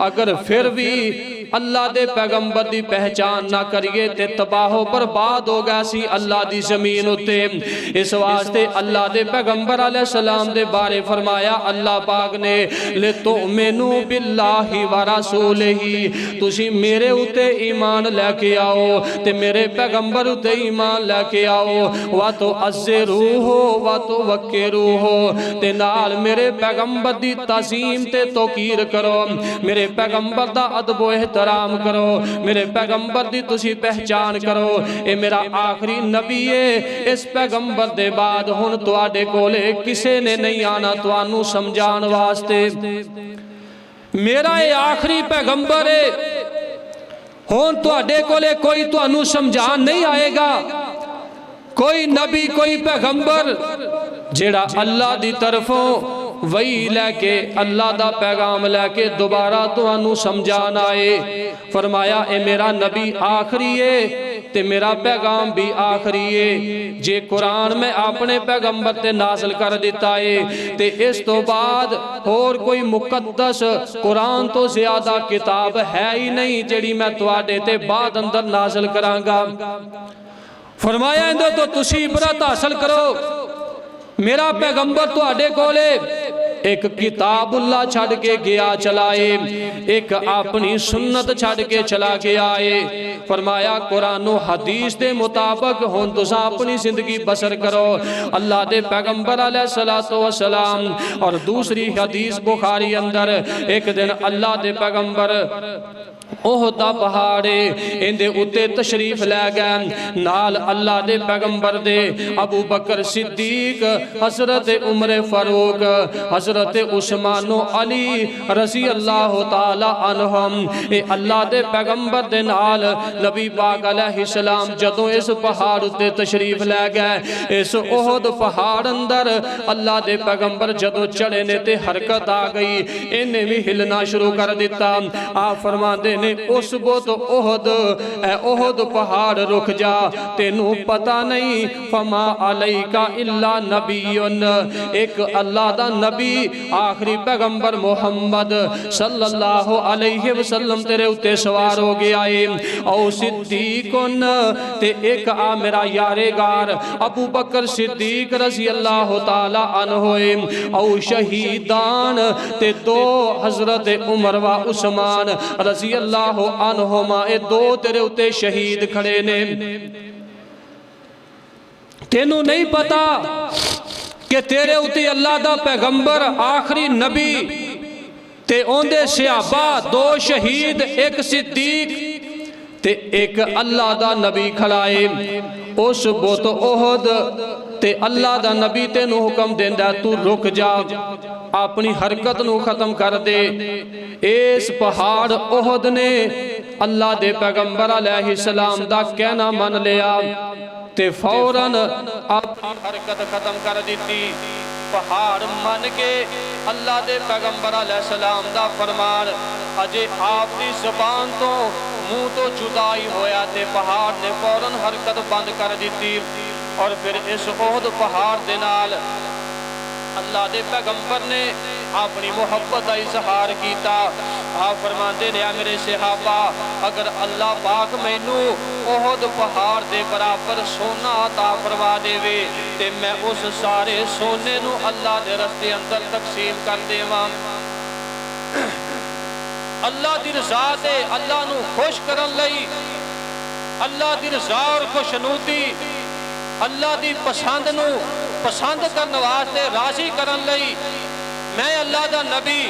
अगर फिर भी अल्लाह दे पैगंबर दी पहचान ना करिए ते तबाहो बर्बाद हो गया सी अल्लाह दी जमीन उत्ते। इस वास्ते अल्लाह दे पैगंबर अलैहि सलाम दे बारे फरमाया अल्लाह पाक ने ले तो मेनू बिल्लाहि व रसूलिही, तुसी मेरे उत्ते ईमान लेके आओ ते मेरे पैगंबर उत्ते ईमान लेके आओ। वा तो अज़्ज़िरूहो वा तो वक्किरूहो, ते नाल मेरे पैगंबर दी ताज़ीम ते तौकीर करो, मेरे पैगंबर दा अदब एहतराम करो, मेरे पैगंबर दी तुसी पहचान करो। ए मेरा आखिरी नबी है, इस पैगंबर दे बाद हुण तुहाडे कोले किसे ने नहीं आना तुहानू समझाण वास्ते। मेरा ये आखिरी पैगंबर है, हुण तुहाडे कोले कोई तुहानू समझाण नहीं आएगा। कोई नबी कोई पैगंबर जेड़ा अल्लाह दी तरफों वही लैके अल्लाह दा पैगाम लैके दोबारा तुहानू समझान आए। फरमाया ए मेरा नबी आखिरी है ते मेरा पैगाम भी आखिरी है। जे कुरान मैं अपने पैगंबर ते नाज़िल कर दिता है ते इस तो बाद और कोई मुकद्दस कुरान तो ज्यादा किताब है ही नहीं जिहड़ी मैं तुहाडे ते बाद अंदर नाज़िल करांगा। फरमाया इंदे तो तुसी इबरत हासिल करो। मेरा पैगंबर तुहाडे कोले एक किताबुल्लाह छड़ के गया चलाए, एक अपनी सुन्नत छड़ के चला गया है। फरमाया कुरान हदीस के मुताबिक हुण तुसां अपनी जिंदगी बसर करो अल्लाह दे पैगंबर अलैहिस्सलातु वस्सलाम। और दूसरी हदीस बुखारी अंदर एक दिन अल्लाह दे पैगंबर ओहद दा पहाड़ इंदे उत्ते तशरीफ लै गए नाल अल्लाह दे पैगंबर दे अबू बकर सिद्दीक, हजरत उमर फारूक, हजरत उस्मान अली रजी अल्लाह तआला अन्हुम। ए अल्लाह दे पैगंबर दे नाल नबी पाक अलैहिस्सलाम जदों इस पहाड़ उत्ते तशरीफ लै गए, इस ओहद पहाड़ अंदर अल्लाह दे पैगंबर जदों चढ़े ने ते हरकत आ गई, इन्हें भी हिलना शुरू कर दिता। आप फरमाते ने उस बोत ओहद ओहद पहाड़ रुक जा, तेनू पता नहीं फमा अलैका इल्ला नबीयुन, एक अल्लाह दा नबी आखिरी पैगंबर मोहम्मद सल्लल्लाहु अलैहि वसल्लम तेरे उत्ते सवार हो गया है। औ सिद्दीकुन ते एक आ मेरा यारेगार अबू बकर सिद्दीक रजी अल्लाह तआला अन्हु, औ शहीदान ते दो हजरत उमर व उस्मान रजी अल्लाह अन्हुमा, ए दो तेरे उत्ते शहीद खड़े ने। तेनू नहीं पता कि तेरे उत्ते अल्लाह दा पैगंबर आखिरी नबी ते ओंदे सहाबा दो शहीद, एक सिद्दीक ते एक अल्लाह दा नबी खड़ा है। उस बुत ओहद ते अल्लाह दा नबी तेनू हुक्म देंदा तू रुक जा, अपनी हरकत नू खत्म कर दे। इस पहाड़ ओहद ने अल्लाह दे पैगंबर अलैहिस्सलाम दा कहना मन लिया ते फौरन अपनी हरकत खत्म कर दी। पहाड़ मन के अल्लाह दे पैगंबर अलैहिस्सलाम दा फरमान अजे आप दी ज़बान तो मुंह तो जुदा ही होया ते पहाड़ ने फौरन हरकत बंद कर दी। और फिर इस ओहद पहाड़ दे नाल अल्लाह दे पैगंबर ने अपनी मुहब्बत का इजहार किया। आप फरमाते ने मेरे सहाबा अगर अल्लाह पाक मैनू ओहद पहाड़ दे बराबर सोना अता फरमा देवे ते मैं उस सारे सोने नू अल्लाह दे रस्ते अंदर तकसीम कर देवां। अल्लाह दी रज़ा ते अल्लाह नू खुश करन लई, अल्लाह दी रज़ा और खुशनूदी अल्लाह दी पसंद नू पसंद करने वास्ते राजी करन लई मैं अल्लाह दा नबी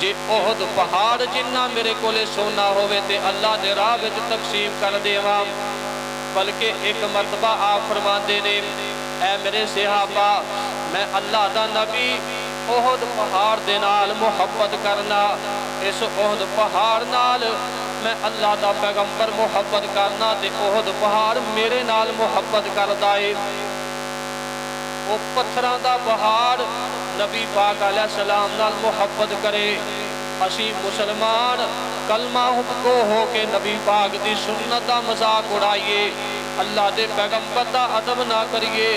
जे ओहद पहाड़ जिन्ना मेरे कोले सोना होवे ते अल्लाह दे राह विच तकसीम कर देवां। बल्कि एक मरतबा आप फरमाते ने ऐ मेरे सहाबा मैं अल्लाह दा नबी ओहद पहाड़ दे नाल मुहब्बत करना, इस ओहद पहाड़ नाल मैं अल्लाह दा पैगंबर मुहब्बत करना ते ओहद पहाड़ मेरे नाल मुहब्बत करदा है। वो पत्थरां दा पहाड़ नबी पाक अलैहिस्सलाम नाल मुहब्बत करे। असी मुसलमान कलमा को हो के नबी पाक दी सुन्नत दा मजाक उड़ाइए, अल्लाह दे पैगंबर दा अदब ना करिए,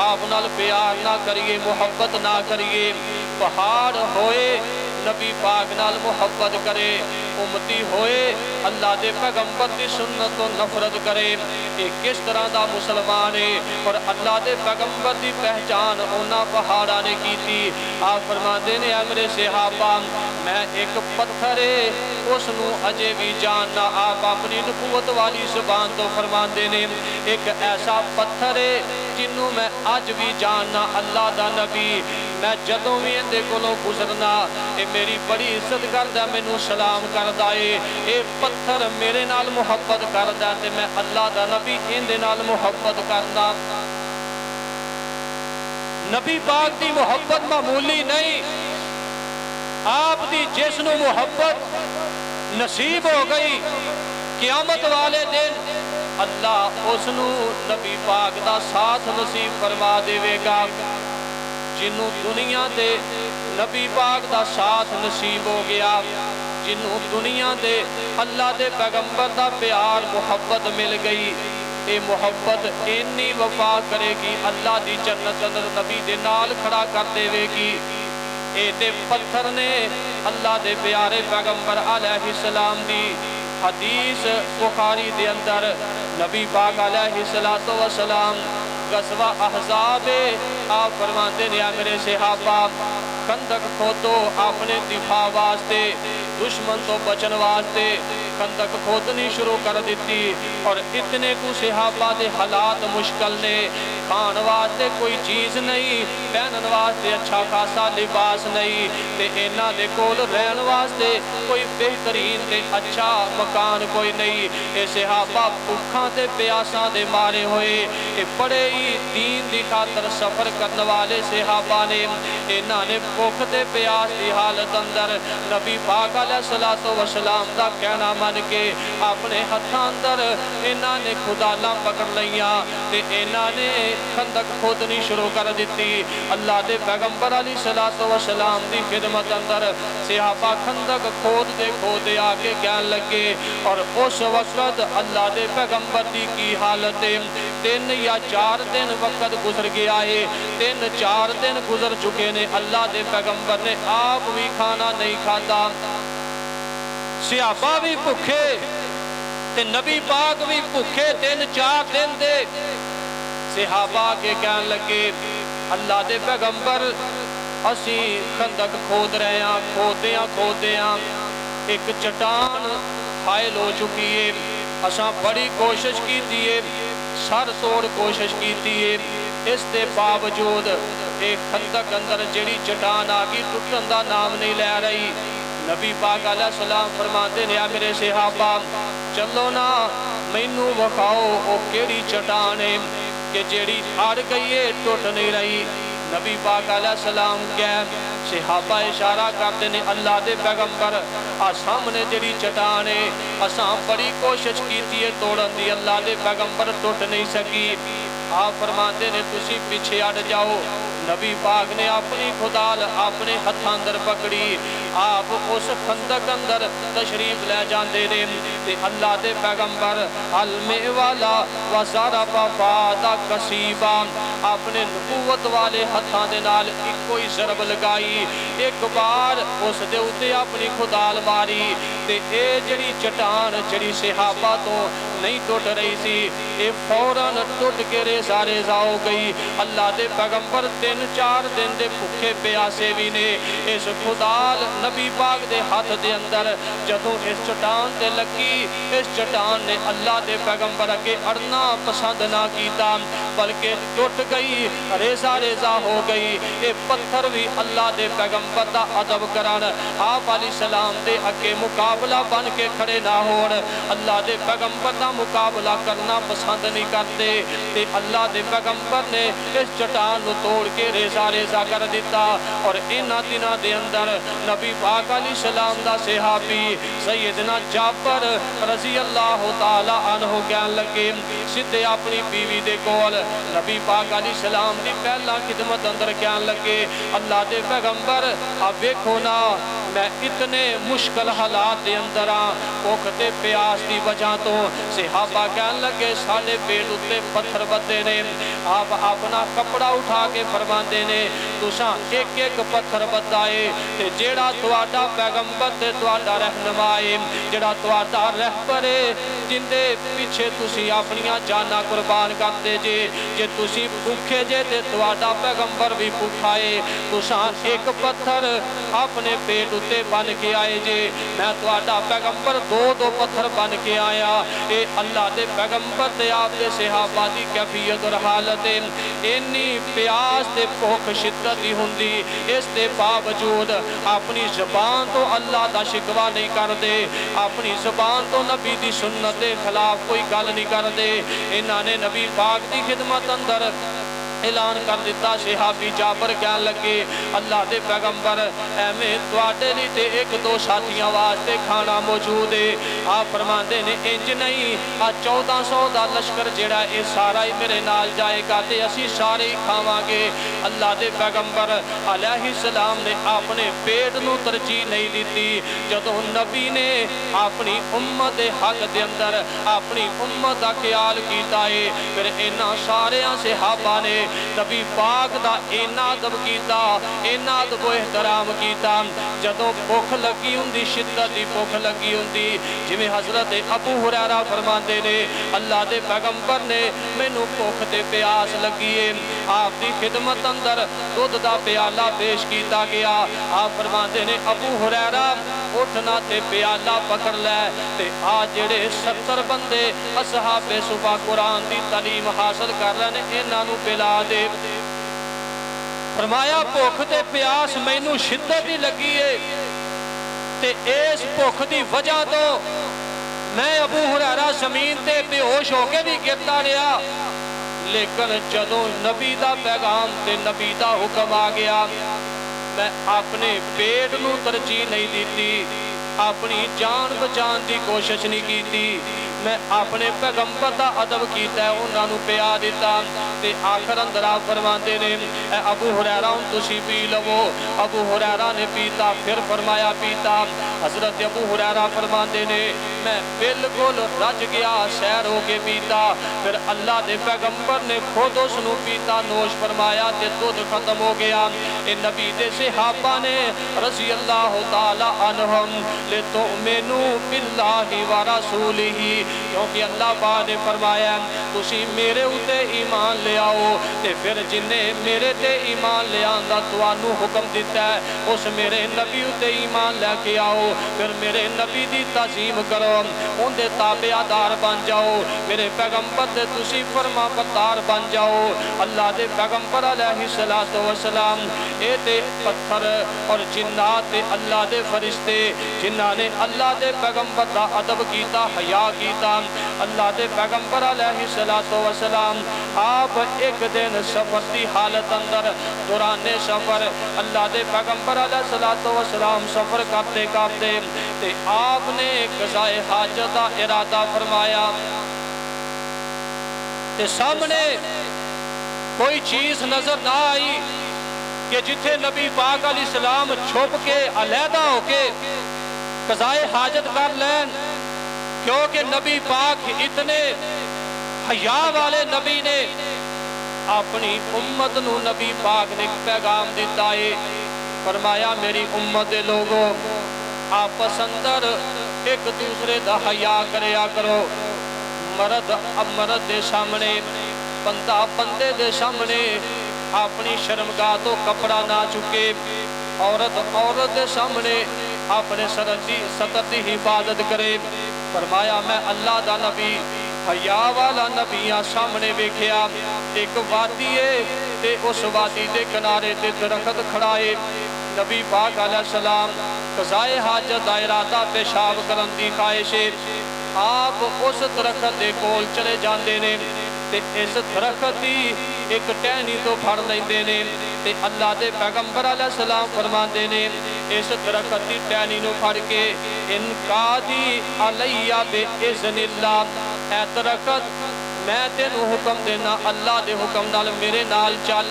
आप नाल प्यार ना करिए, मुहब्बत ना करिए। पहाड़ होए नबी पाक नाल मुहब्बत करे, उम्मती होए अल्लाह दे पैगंबर दी सुन्नत तो नफरत करे। ये किस तरह दा मुसलमान है और अल्लाह दे पैगंबर दी पहचान उन्हां पहाड़ां ने की थी। आप फरमाते ने मेरे सहाबा मैं एक पत्थर है उसनू अजे भी जानना। आप अपनी नबूवत वाली जुबान तो फरमाते ने एक ऐसा पत्थर है जिन्हों मैं अज भी जानना अल्लाह दा नबी, मैं जदों भी इहदे कोलों गुजरना ये मेरी बड़ी इज्जत करदा, मैनू सलाम करदा है। ये पत्थर मेरे नाल मुहब्बत करदा ते मैं अल्लाह दा नबी इहदे नाल मुहब्बत करदा। नबी पाक दी मुहब्बत मामूली नहीं, आप दी जिसनू मुहब्बत नसीब हो गई क़यामत वाले दिन अल्लाह उसनू नबी पाक दा साथ नसीब फरमा देवेगा। जिन्हों दुनिया दे नबी पाक दा साथ नसीब हो गया। जिन्हों दुनिया दे अल्लाह दे पैगंबर दा प्यार मुहब्बत मिल गई। ये मुहब्बत इन्नी वफा करेगी, अल्लाह दी जन्नत अंदर नबी दे नाल खड़ा कर देवेगी। ये ते पत्थर ने अल्लाह दे प्यारे पैगंबर अलैहिस्सलाम दी हदीस बुखारी दे अंदर नबी पाक अलैहिस्सलातु वस्सलाम गज़वा अहज़ाब आप फरमाते ने मेरे सहाबा खंदक खोदो अपने दिफा वास्ते, दुश्मन तो बचन वास्ते खंदक खोदनी शुरू कर दी। और इतने को सहाबा दे हालात मुश्किल ने, खान वास्ते कोई चीज़ नहीं, पहनने वास्ते अच्छा खासा लिबास नहीं, ते इन्हां दे कोल रहन वास्ते कोई बेहतरीन ते अच्छा मकान कोई नहीं। ये सहाबा भुखा ते प्यासा दे मारे हुए, ये बड़े ही दीन दी खातर सफ़र करने वाले सहाबा ने, इन्हां ने भुख ते प्यास की हालत अंदर नबी पाक अलैहिस्सलातु वस्सलाम दा कहना मन के अपने हत्थां अंदर इन्हां ने खुदालां पकड़ लईयां ते इन्हां ने खंदक खोदनी शुरू कर दी। अल्लाह दे पैगंबर अलैहिस्सलातु वस्सलाम दी खिदमत अंदर सहाबा खंदक खोदते आके कहन लगे। और उस वक्त अल्लाह दे पैगंबर दी की हालत है, 3 या 4 दिन वक्त गुजर गया है, 3-4 दिन गुजर चुके ने। अल्लाह दे पैगंबर ने आप भी खाना नहीं खाता, सहाबा भी भुखे ते नबी पाक भी भुखे, 3-4 दिन दे। सहाबा के कहन लगे अल्लाह दे पैगंबर असी खंदक खोद रहे हैं, खोदे एक चट्टान हायल हो चुकी है, असा बड़ी कोशिश की है, सर तोड़ कोशिश की है, इस दे बावजूद एक खंदक अंदर जिहड़ी चट्टान आ गई टुटन का नाम नहीं लै रही। नबी पाक अलैहिस्सलाम फरमाते ने मेरे सहाबा चलो ना मैनू विखाओ वो केड़ी चट्टान है कि जिहड़ी अड़ गई है टुट नहीं रही। नबी पाक अलैहिस्सलाम कह सहाबा इशारा करते ने अल्लाह दे पैगंबर आ सामने जिहड़ी चट्टान है असां बड़ी कोशिश की है तोड़न दी, अल्लाह दे पैगंबर टुट नहीं सकी। आप फरमाते ने तुसी पीछे हट जाओ। नबी पाक ने अपनी खुदाल अपने हथ अंदर पकड़ी, आप उस खंदक अंदर तशरीफ ले जाते ने ते अल्लाह दे पैगंबर अलमे वाला वसारा पादा कसीबा अपने नबूवत वाले हथां दे नाल इको ही ज़रब लगाई, एक बार उस दे उत्ते अपनी खुदाल मारी ते ये जिहड़ी चट्टान जिहड़ी सहाबा तो नहीं टुट रही थी, ये फौरन टुट के रेजा रेजा हो गई। अल्लाह दे पैगंबर 3-4 दिन दे भुखे प्यासे भी ने। इस खुदाल नबी पाक दे हाथ दे अंदर जदों इस चट्टान ते लगी, इस चट्टान ने अल्लाह दे पैगंबर अगे अड़ना पसंद ना किया, बल्कि टुट गई, रेजा रेजा हो गई। ये पत्थर भी अल्लाह दे पैगंबर दा अदब करन, आप अलैहिस्सलाम दे अगे मुकाबला बन के खड़े ना होण, अल्लाह दे पैगंबर दा मुकाबला करना पसंद नहीं करते। ते अल्लाह दे पैगंबर ने इस चट्टान को तोड़ के रेजा रेजा कर दिता। और इन्हां दिनां दे अंदर नबी पाक अलैहिस्सलाम दा सहाबी सैयदना जाबर रज़ी अल्लाह तआला अन्हु कहन लगे सीधे अपनी बीवी दे कोल नबी पाक अलैहिस्सलाम दी पहला खिदमत अंदर कहन लगे अल्लाह दे पैगंबर अब वेखो ना मैं इतने मुश्किल हालात के अंदर हाँ, भुख ते प्यास की वजह तो। सहाबा कहन लगे साढ़े पेट उत्ते पत्थर बदे ने। आप अपना कपड़ा उठा के फरमाते ने तुसां एक एक पत्थर बदाए ते जेड़ा तुहाडा पैगंबर ते तुहाडा रहनुमा है, जेड़ा तुहाडा रहबर है, जिंदे पीछे तुसी अपनियां जाना कुर्बान करते जे तुसी भूखे जे ते तुहाडा पैगंबर भी भूखा है, तुसां एक पत्थर अपने पेट उत्ते बन के आए जे, मैं तुहाडा पैगंबर 2-2 पत्थर बन के आया। ये अल्लाह दे पैगंबर ते आप दे सहाबा दी कैफियत और हालत इन्नी प्यास ते भुख शिद्दत दी हुंदी, इस दे बावजूद अपनी ज़बान तो अल्लाह दा शिकवा नहीं करते, अपनी ज़बान तो नबी दी सुन्नत के खिलाफ कोई गल नहीं करते। इन्हां ने नबी पाक दी खिदमत अंदर ऐलान कर दिता। सहाबी जाबर कह लगे अल्लाह के पैगंबर एवें तुहाडे लई ते एक दो साथियों वास्ते खाना मौजूद है। आप फरमाते ने इंज नहीं, आ 1400 का लश्कर जिहड़ा ये सारा ही मेरे नाल जाएगा ते असी सारे ही खावांगे। अल्लाह के पैगंबर अलैहिस्सलाम ने अपने पेट नूं तरजीह नहीं दी। जदों नबी ने अपनी उम्मत के हक के अंदर अपनी उम्मत का ख्याल किया है, फिर इन्हां सारियां सहाबा ने नबी पाक दा इन्ना अदब किया, इन्ना अदब एहतराम किया। जदों भुख लगी हुंदी, शिद्दत की भुख लगी हुंदी, जिवें हज़रत अबू हुरैरा फरमाते ने अल्लाह के पैगंबर ने मैनू भुख ते प्यास लगी है, आपकी खिदमत अंदर दुध का प्याला पेश किया गया। आप फरमाते ने अबू हुरैरा उठना ते प्याला पकड़ लै ते आ जेड़े 70 बंदे असहाबे सुबह कुरान की तालीम हासिल कर रहे हैं इन्हां नूं पिला दे। फरमाया भुख ते प्यास मैनू शिद्दत ही लगी है ते इस भुख की वजह तो मैं अबू हुरैरा जमीन ते बेहोश होके भी गिरता रहा, लेकिन जदों नबी का पैगाम ते नबी का हुक्म आ गया मैं अपने पेट नूं तरजीह नहीं दी, अपनी जान बचाने की कोशिश नहीं की, मैं अपने पैगंबर का अदब किया, उन्होंने पिया दिता ते आखिर अंदर आप फरमाते ने अबू हुरैरा हुण तुसीं पी लवो। अबू हुरैरा ने पीता, फिर फरमाया पीता। हज़रत अबू हुरैरा फरमाते ने मैं बिल्कुल रज गया, सैर हो के पीता। फिर अल्लाह के पैगंबर ने खुद उसनूं पीता, नोश फरमाया ते दुध खत्म हो गया। ये नबी दे सहाबा ने रज़ी अल्लाह तआला अन्हुम लितुमिनु बिल्लाहि व रसूलिही, क्योंकि अल्लाह पाक ने फरमाया तुसी मेरे उत्ते ईमान ले आओ, ते फिर जिन्हें मेरे ते ईमान ले आंदा तुहानू हुक्म दिता है उस मेरे नबी उत्ते ईमान लैके आओ, फिर मेरे नबी दी ताज़ीम करो, उनके ताबेदार बन जाओ, मेरे पैगंबर दे तुसी फरमा बरदार बन जाओ। अल्लाह के पैगंबर अलैहिस्सलातु वस्सलाम ये ते पत्थर और जिन्नात ते अल्लाह के फरिश्ते जिन्हां ने अल्लाह के पैगंबर का अदब किया, हया किया। अल्लाह के पैगंबर अलैहिस्सलातु वस्सलाम आप एक दिन सफर की हालत अंदर दौराने सफर अल्लाह के पैगंबर अलैहिस्सलातु वस्सलाम सफर करते करते ते आपने कज़ाए हाजत का इरादा फरमाया ते सामने कोई चीज नजर ना आई कि जिथे नबी पाक अलैहिस्सलाम छुप के अलहदा होके कज़ाए हाजत कर लैन, क्योंकि नबी पाक इतने हया वाले नबी ने अपनी उम्मत नू नबी पाक ने पैगाम दिता है, फरमाया मेरी उम्मत दे लोगों आपस अंदर एक दूसरे दा हया करया करो। मर्द मर्द दे सामने, बंदा बंदे दे सामने अपनी शर्मगाह तो कपड़ा ना चुके, औरत औरत के सामने अपने सतर की हिफाजत करे। फरमाया मैं अल्लाह दा नबी हया वाला नबियां सामने वेख्या, एक वादी है ते उस वादी के किनारे ते दरख्त खड़ा है। नबी पाक अलैहिस्सलाम कज़ाए हाजत दा इरादा पेशाब करन दी ख्वाहिश है, आप उस दरख्त के कोल चले जाते ने ते इस दरख्त की एक टहनी तो फड़ लेंदे ने ते अल्लाह के पैगंबर अलैहिस्सलाम फरमाते ने इस दरख्त की टहनी नूं फड़ के इनकादी अलैया बिइज़्निल्लाह, ऐ दरख्त मैं तेनू हुक्म देना अल्लाह के हुक्म नाल मेरे नाल चल।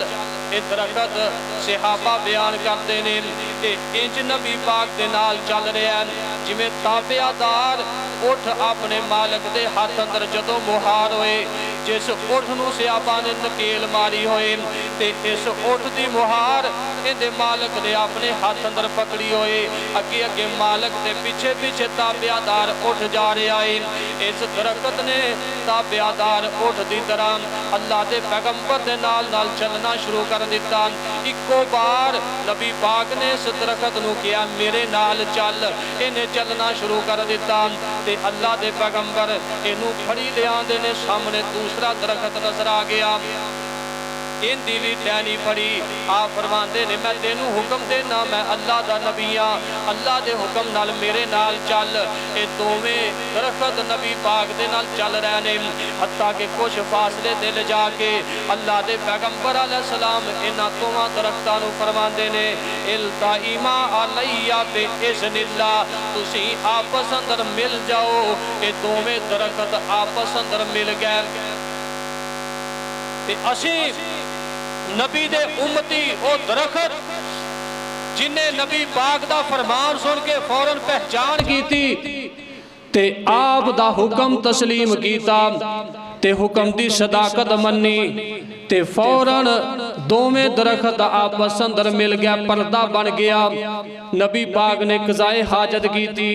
ये दरख्त सहाबा बयान करते हैं कि इंज नबी पाक के नाल चल रहा है जिमें ताबेदार उठ अपने मालिक के हाथ अंदर जदों मुहार होए, जिस उठ नूं सहाबा ने नकेल मारी होए ते इस उठ की मुहार इहदे मालिक ने अपने हाथ अंदर पकड़ी होए, अगे अगे मालिक के पीछे पीछे ताबेदार उठ जा रहा है। इस दरख्त ने ताबेदार उठ की तरह अल्लाह के पैगंबर के नाल नाल चलना शुरू कर दिता। इको बार नबी पाक ने इस दरख्त नूं कहा मेरे नाल चल, इन्हें चलना शुरू कर दिता ते अल्लाह के पैगंबर इनू फड़ी लिया ने सामने दूसरा दरख्त नजर आ गया। इनकी भी टहनी फड़ी। आप फरमाते ने मैं तेनू हुक्म देना, मैं अल्लाह दा नबी हाँ, अल्लाह दे हुक्म नाल मेरे नाल चल। ये दोवें दरखत नबी पाक दे नाल चल रहे ने, हत्ता कि कुछ फासले ते ले जाके अल्लाह दे पैगंबर अलैहिस्सलाम इन्हां दोवां दरख्तां नू फरमांदे ने इल्ताइमा अलैया बिइज़्निल्लाह, तुसीं आपस अंदर मिल जाओ। ये दोवें दरखत आपस अंदर मिल गए ते असीं नबी दे उम्मती ओ दरखत जिन्हें नबी पाक दा फरमान सुन के फौरन पहचान की ते आप दा हुक्म तस्लीम कीता ते हुक्म दी सदाकत मन्नी ते फौरन दोवें दरखत आपस अंदर मिल गया, पर्दा बन गया। नबी पाक ने कज़ाए हाजत की थी।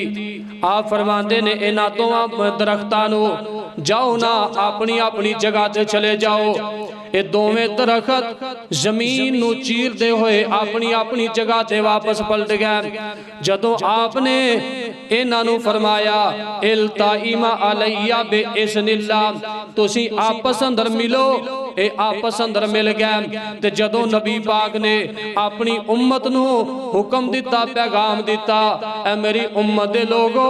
आप फरमाते ने इन्हां दोवां दरख्तां नू जाओ ना अपनी अपनी जगह ते चले जाओ। ये दोवें दरखत जमीन नू चीरते हुए अपनी अपनी जगह ते वापस पलट गए। जदों आपने इन्हां नू फरमाया इल्ताइमा अलैया बिइज़्निल्लाह, तुसीं आपस अंदर मिलो, ये आपस अंदर मिल गए। ते जदों नबी पाक ने अपनी उम्मत नू हुक्म दिता, पैगाम दिता, ऐ मेरी उम्मत दे लोगो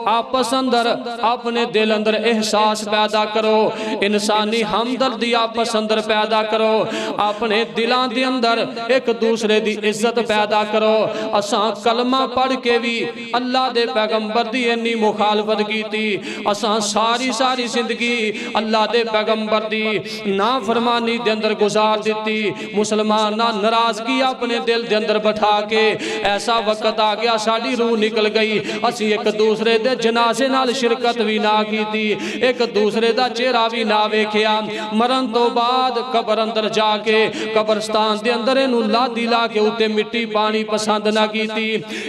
आपस अंदर अपने दिल अंदर एहसास पैदा करो, इंसानी हमदर्दी आपस अंदर पैदा करो, अपने दिलों के अंदर एक दूसरे की इज्जत पैदा करो। असां कलमा पढ़ के भी अल्लाह दे पैगंबर दी इन्नी मुखालफत की थी, असां सारी सारी जिंदगी अल्लाह दे पैगंबर दी ना फरमानी दे अंदर गुजार दी। मुसलमान ना नाराजगी अपने दिल दे अंदर बैठा के ऐसा वक्त आ गया साड़ी रूह निकल गई, असी एक दूसरे दे जनाजे नाल शिरकत भी ना की, एक दूसरे दा चेहरा भी ना वेखिया। मरण तो बाद कबर अंदर जाके कब्रस्तान दे अंदर इनू लादी ला के उत्ते मिट्टी पानी पसंद ना की।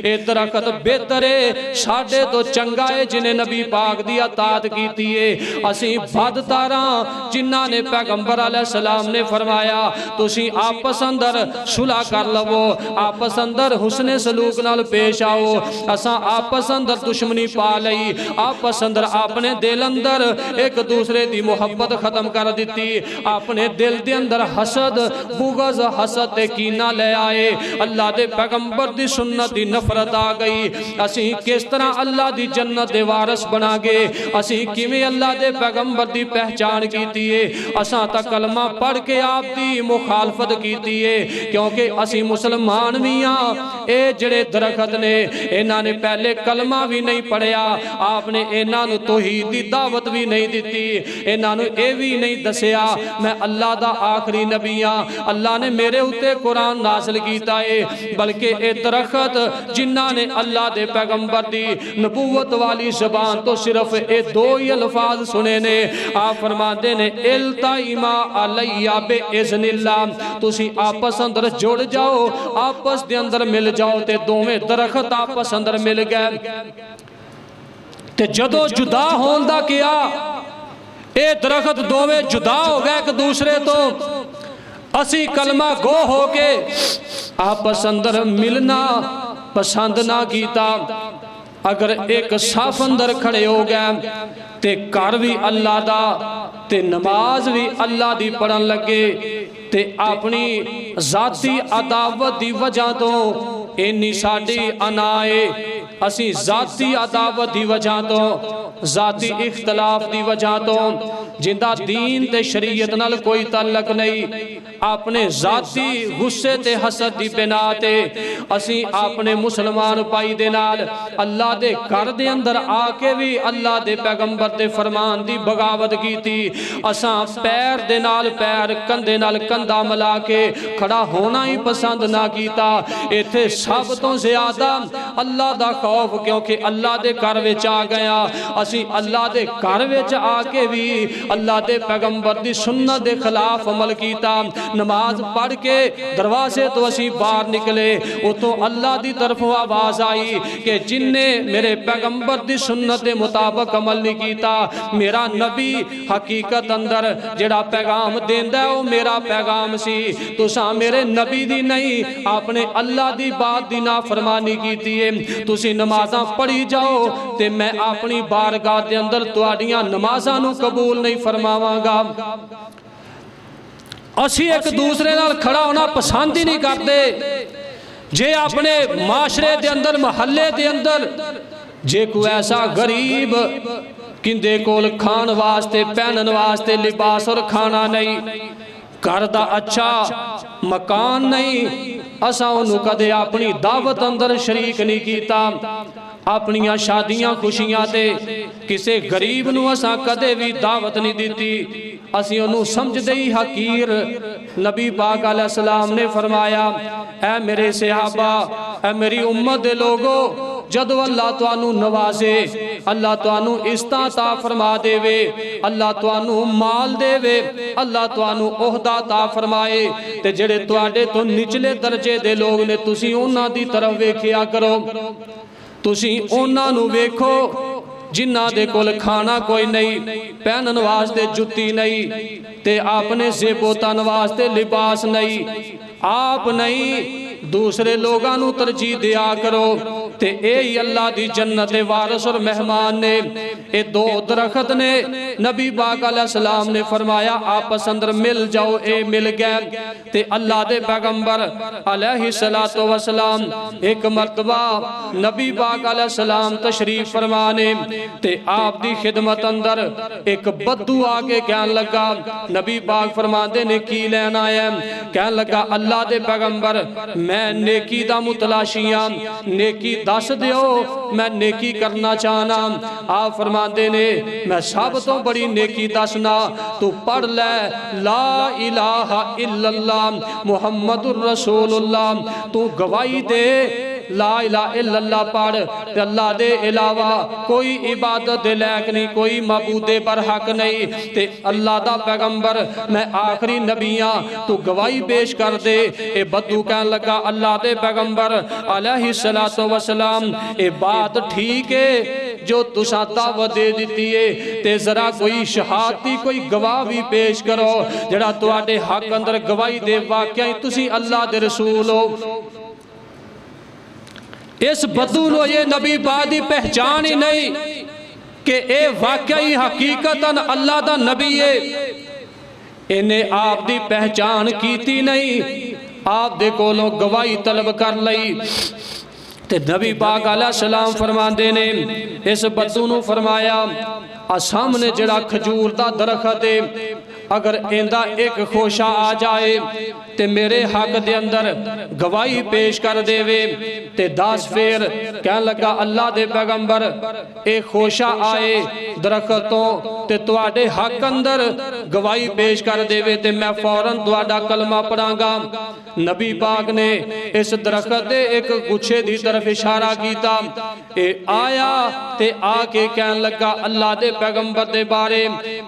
ए दरखत बेहतर है, साडे तो चंगा है जिन्हें नबी पाक दी अतात की है। असी बदतारा जिन्हां ने पैगंबर अलैहिस्सलाम ने फरमाया तुसी आपस अंदर सुलह कर लवो, आपस अंदर हुस्ने सलूक नाल पेश आओ। असा आपस अंदर दुश्मनी पा लई, आपस अंदर अपने दिल अंदर एक दूसरे की मुहब्बत खत्म कर दी, अपने दिल दे अंदर हसद बुगज हसद ते कीना ले आए। अल्लाह दे पैगंबर दी सुन्नत दी नफरत आ गई। असी किस तरह अल्लाह दी जन्नत दे वारिस बना गए, असी किवें अल्लाह दे पैगंबर दी पहचान की है। असा तां कलमा पढ़ के आप दी मुखालफत की है, क्योंकि असी मुसलमान भी हाँ। ये जड़े दरखत ने इन्हां ने पहले कलमा भी नहीं पढ़िया, आपने इन्हां नूं तौहीद दी दावत भी नहीं दी, इन्हां नूं ये भी नहीं दसिया मैं अल्लाह दा आखिरी नबी हाँ, अल्लाह ने मेरे उत्ते कुरान नाज़िल कीता है। बल्कि ये दरखत जिन्हां ने अल्लाह दे पैगंबर दी नबूवत वाली ज़बान तो सिर्फ ये दो ही अल्फाज सुने ने। आप फरमाते ने इल्ताइमा अलैया बिइज़्निल्लाह, तुसी आपस अंदर जुड़ जाओ, आपस दे अंदर मिल जाओ। ते दोवें दरखत आपस अंदर मिल गए। ते जदों जुदा होण दा किया, ये दरखत दोवें जुदा हो गए एक दूसरे तो। असी कलमा गो हो के आपस अंदर मिलना पसंद ना कीता। अगर एक साफ अंदर खड़े हो गए ते घर भी अल्लाह दा ते नमाज भी अल्लाह दी पढ़न लगे, ते अपनी जाती अदावत दी वजह तो इन्नी साडी अनाए, असी जाती अदावत दी वजह तो जाती इख्तलाफ दी वजह तो जिंदा दीन ते शरीयत नाल कोई ताल्लुक नहीं, अपने जाती गुस्से ते हसद दी बिना ते असी अपने मुसलमान भाई दे नाल अल्लाह दे घर दे अंदर आके भी अल्लाह दे पैगंबर दे फरमान दी बगावत कीती। असां पैर दे नाल पैर कंधे नाल कंधा मिला के खड़ा होना ही पसंद ना कीता। इत्थे सब तो ज्यादा अल्लाह दा खौफ, क्योंकि अल्लाह दे घर विच आ गया, असी अल्लाह दे घर विच आके भी अल्लाह दे पैगंबर दी सुन्नत दे खिलाफ अमल कीता। नमाज पढ़ के दरवाजे तो असी बाहर निकले, उतों अल्लाह दी तरफों आवाज आई कि जिन्ने मेरे पैगंबर दी सुन्नत दे मुताबिक अमल नहीं कीता, मेरा नबी हकीकत अंदर जेड़ा पैगाम देंदा है वो मेरा पैगाम सी, तुसां मेरे नबी दी नहीं आपने अल्लाह दी बात दी नाफरमानी कीती है। तुसी नमाज़ां पढ़ी जाओ ते मैं अपनी बारगाह दे अंदर तुहाडियां नमाज़ां नूं कबूल नहीं फरमावांगा। असी एक दूसरे नाल खड़ा होना पसंद ही नहीं करते। जे अपने माशरे के अंदर महल्ले के अंदर जे कोई ऐसा गरीब किंदे कोल खान वास्ते पहनन वास्ते लिबास और खाना नहीं, घर दा अच्छा मकान नहीं, असा उन्होंने कदे अपनी दावत अंदर शरीक नहीं किया। अपनिया शादियां खुशियां ते किसी गरीब नूं असां कदे भी दावत नहीं दी, असीं उन्होंने समझदे ही हकीर। नबी पाक अलैहिस्सलाम ने फरमाया, ऐ मेरे सहाबा, ऐ मेरी उम्मत दे लोगो, जदों अल्लाह तुहानू नवाजे, अल्लाह तुहानू इज़्ज़तां अता फरमा देवे, अल्लाह तुहानू माल देवे, अल्लाह तुहानू ओहदा अता फरमाए, ते जेड़े तुहाडे तो निचले दर्जे दे लोग ने तुसीं उन्हां दी तरफ वेखिया करो। तुसीं उन्हां नू वेखो जिन्हां दे कोल खाना कोई नहीं, पहनन वास्ते जुत्ती नहीं, ते अपने ज़ेबो तन वास्ते लिबास नहीं, आप नहीं दूसरे लोगों नू तरजीह दिया करो। ते यही अल्लाह दी जन्नत दे वारिस और मेहमान ने। ये दो दरख्त ने, नबी पाक अलैहिस्सलाम ने फरमाया आपस अंदर मिल जाओ, ए मिल गए। ते अल्लाह दे पैगंबर अलैहिस्सलातु वस्सलाम एक मरतबा नबी पाक अलैहिस्सलाम तशरीफ फरमाने, ते आप दी खिदमत अंदर एक बद्दू आके कहन लगा, नबी पाक फरमाते ने की लेना आया? कहन लगा अल्लाह दे पैगंबर, मैं नेकी दा मुतलाशियां, नेकी दस दियो, मैं नेकी करना चाहना। आप फरमाते ने मैं सब तो बड़ी नेकी दसना, तू पढ़ ले ला इलाहा इल्लल्लाह मुहम्मदुर रसूलुल्लाह, तू गवाही दे ला इलाहा इल्लल्लाह पढ़, ते अल्लाह दे अलावा कोई इबादत दे लायक नहीं, कोई मबूदे पर हक नहीं, ते अल्लाह दा पैगंबर मैं आखिरी नबियां, तू गवाही पेश कर दे। ए बद्दू कहन लगा अल्लाह दे पैगंबर अलैहिस्सलातु वस्सलाम, ए बात ठीक है जो तुसा दावत दे दी है, ते जरा कोई शहादती कोई गवाह भी पेश करो जड़ा तुहाडे हक अंदर गवाही दे वाकई तुसी अल्लाह दे रसूल हो। इस बद्दू नो ये नबी पाक दी पहचान ही नहीं कि ए वाकई हकीकतन अल्लाह दा नबी है। इन्हें आप दी पहचान कीती नहीं, आप दे कोलों गवाही तलब कर लई। ते नबी पाक अलैहिस्सलाम फरमांदे ने इस बद्दू नू फरमाया, आ सामने जड़ा खजूर दा दरख्त है, अगर इंदा एक खोशा आ जाए ते मेरे हक दे अंदर गवाही पेश कर देवे, ते 10 फेर कहन लगा अल्लाह दे पैगंबर ए खोशा आए दरख्तों ते तुहाडे हक अंदर गवाही पेश कर देवे, ते मैं फौरन तुहाडा कलमा पढ़ांगा। नबी पाक ने इस दरख्त दे एक गुच्छे दी तरफ इशारा कीता, ए आया ते आके कहन लगा अल्लाह दे पैगंबर दे बारे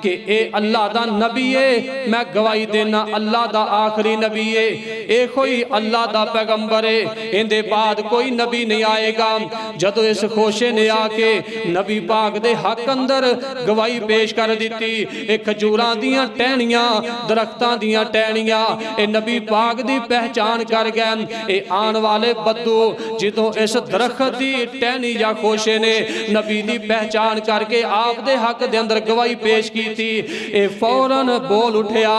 कि ए अल्लाह दा नबी है, मैं गवाही देना अल्लाह दा आखिरी नबी है, ए कोई अल्लाह दा पैगंबर है, इंदे बाद कोई नबी नहीं आएगा। जदों इस खोशे ने आके नबी पाक दे हक अंदर गवाही पेश कर दी, एक खजूरां दियां टहनियां दरख्तां दियां टहनियां ए नबी पाक दी पहचान कर गए। ए आने वाले बद्दू जिदों इस दरख्त दी टहनी या खोशे ने नबी दी पहचान करके आप दे हक दे अंदर गवाही पेश की थी, ए फौरन बोल उठया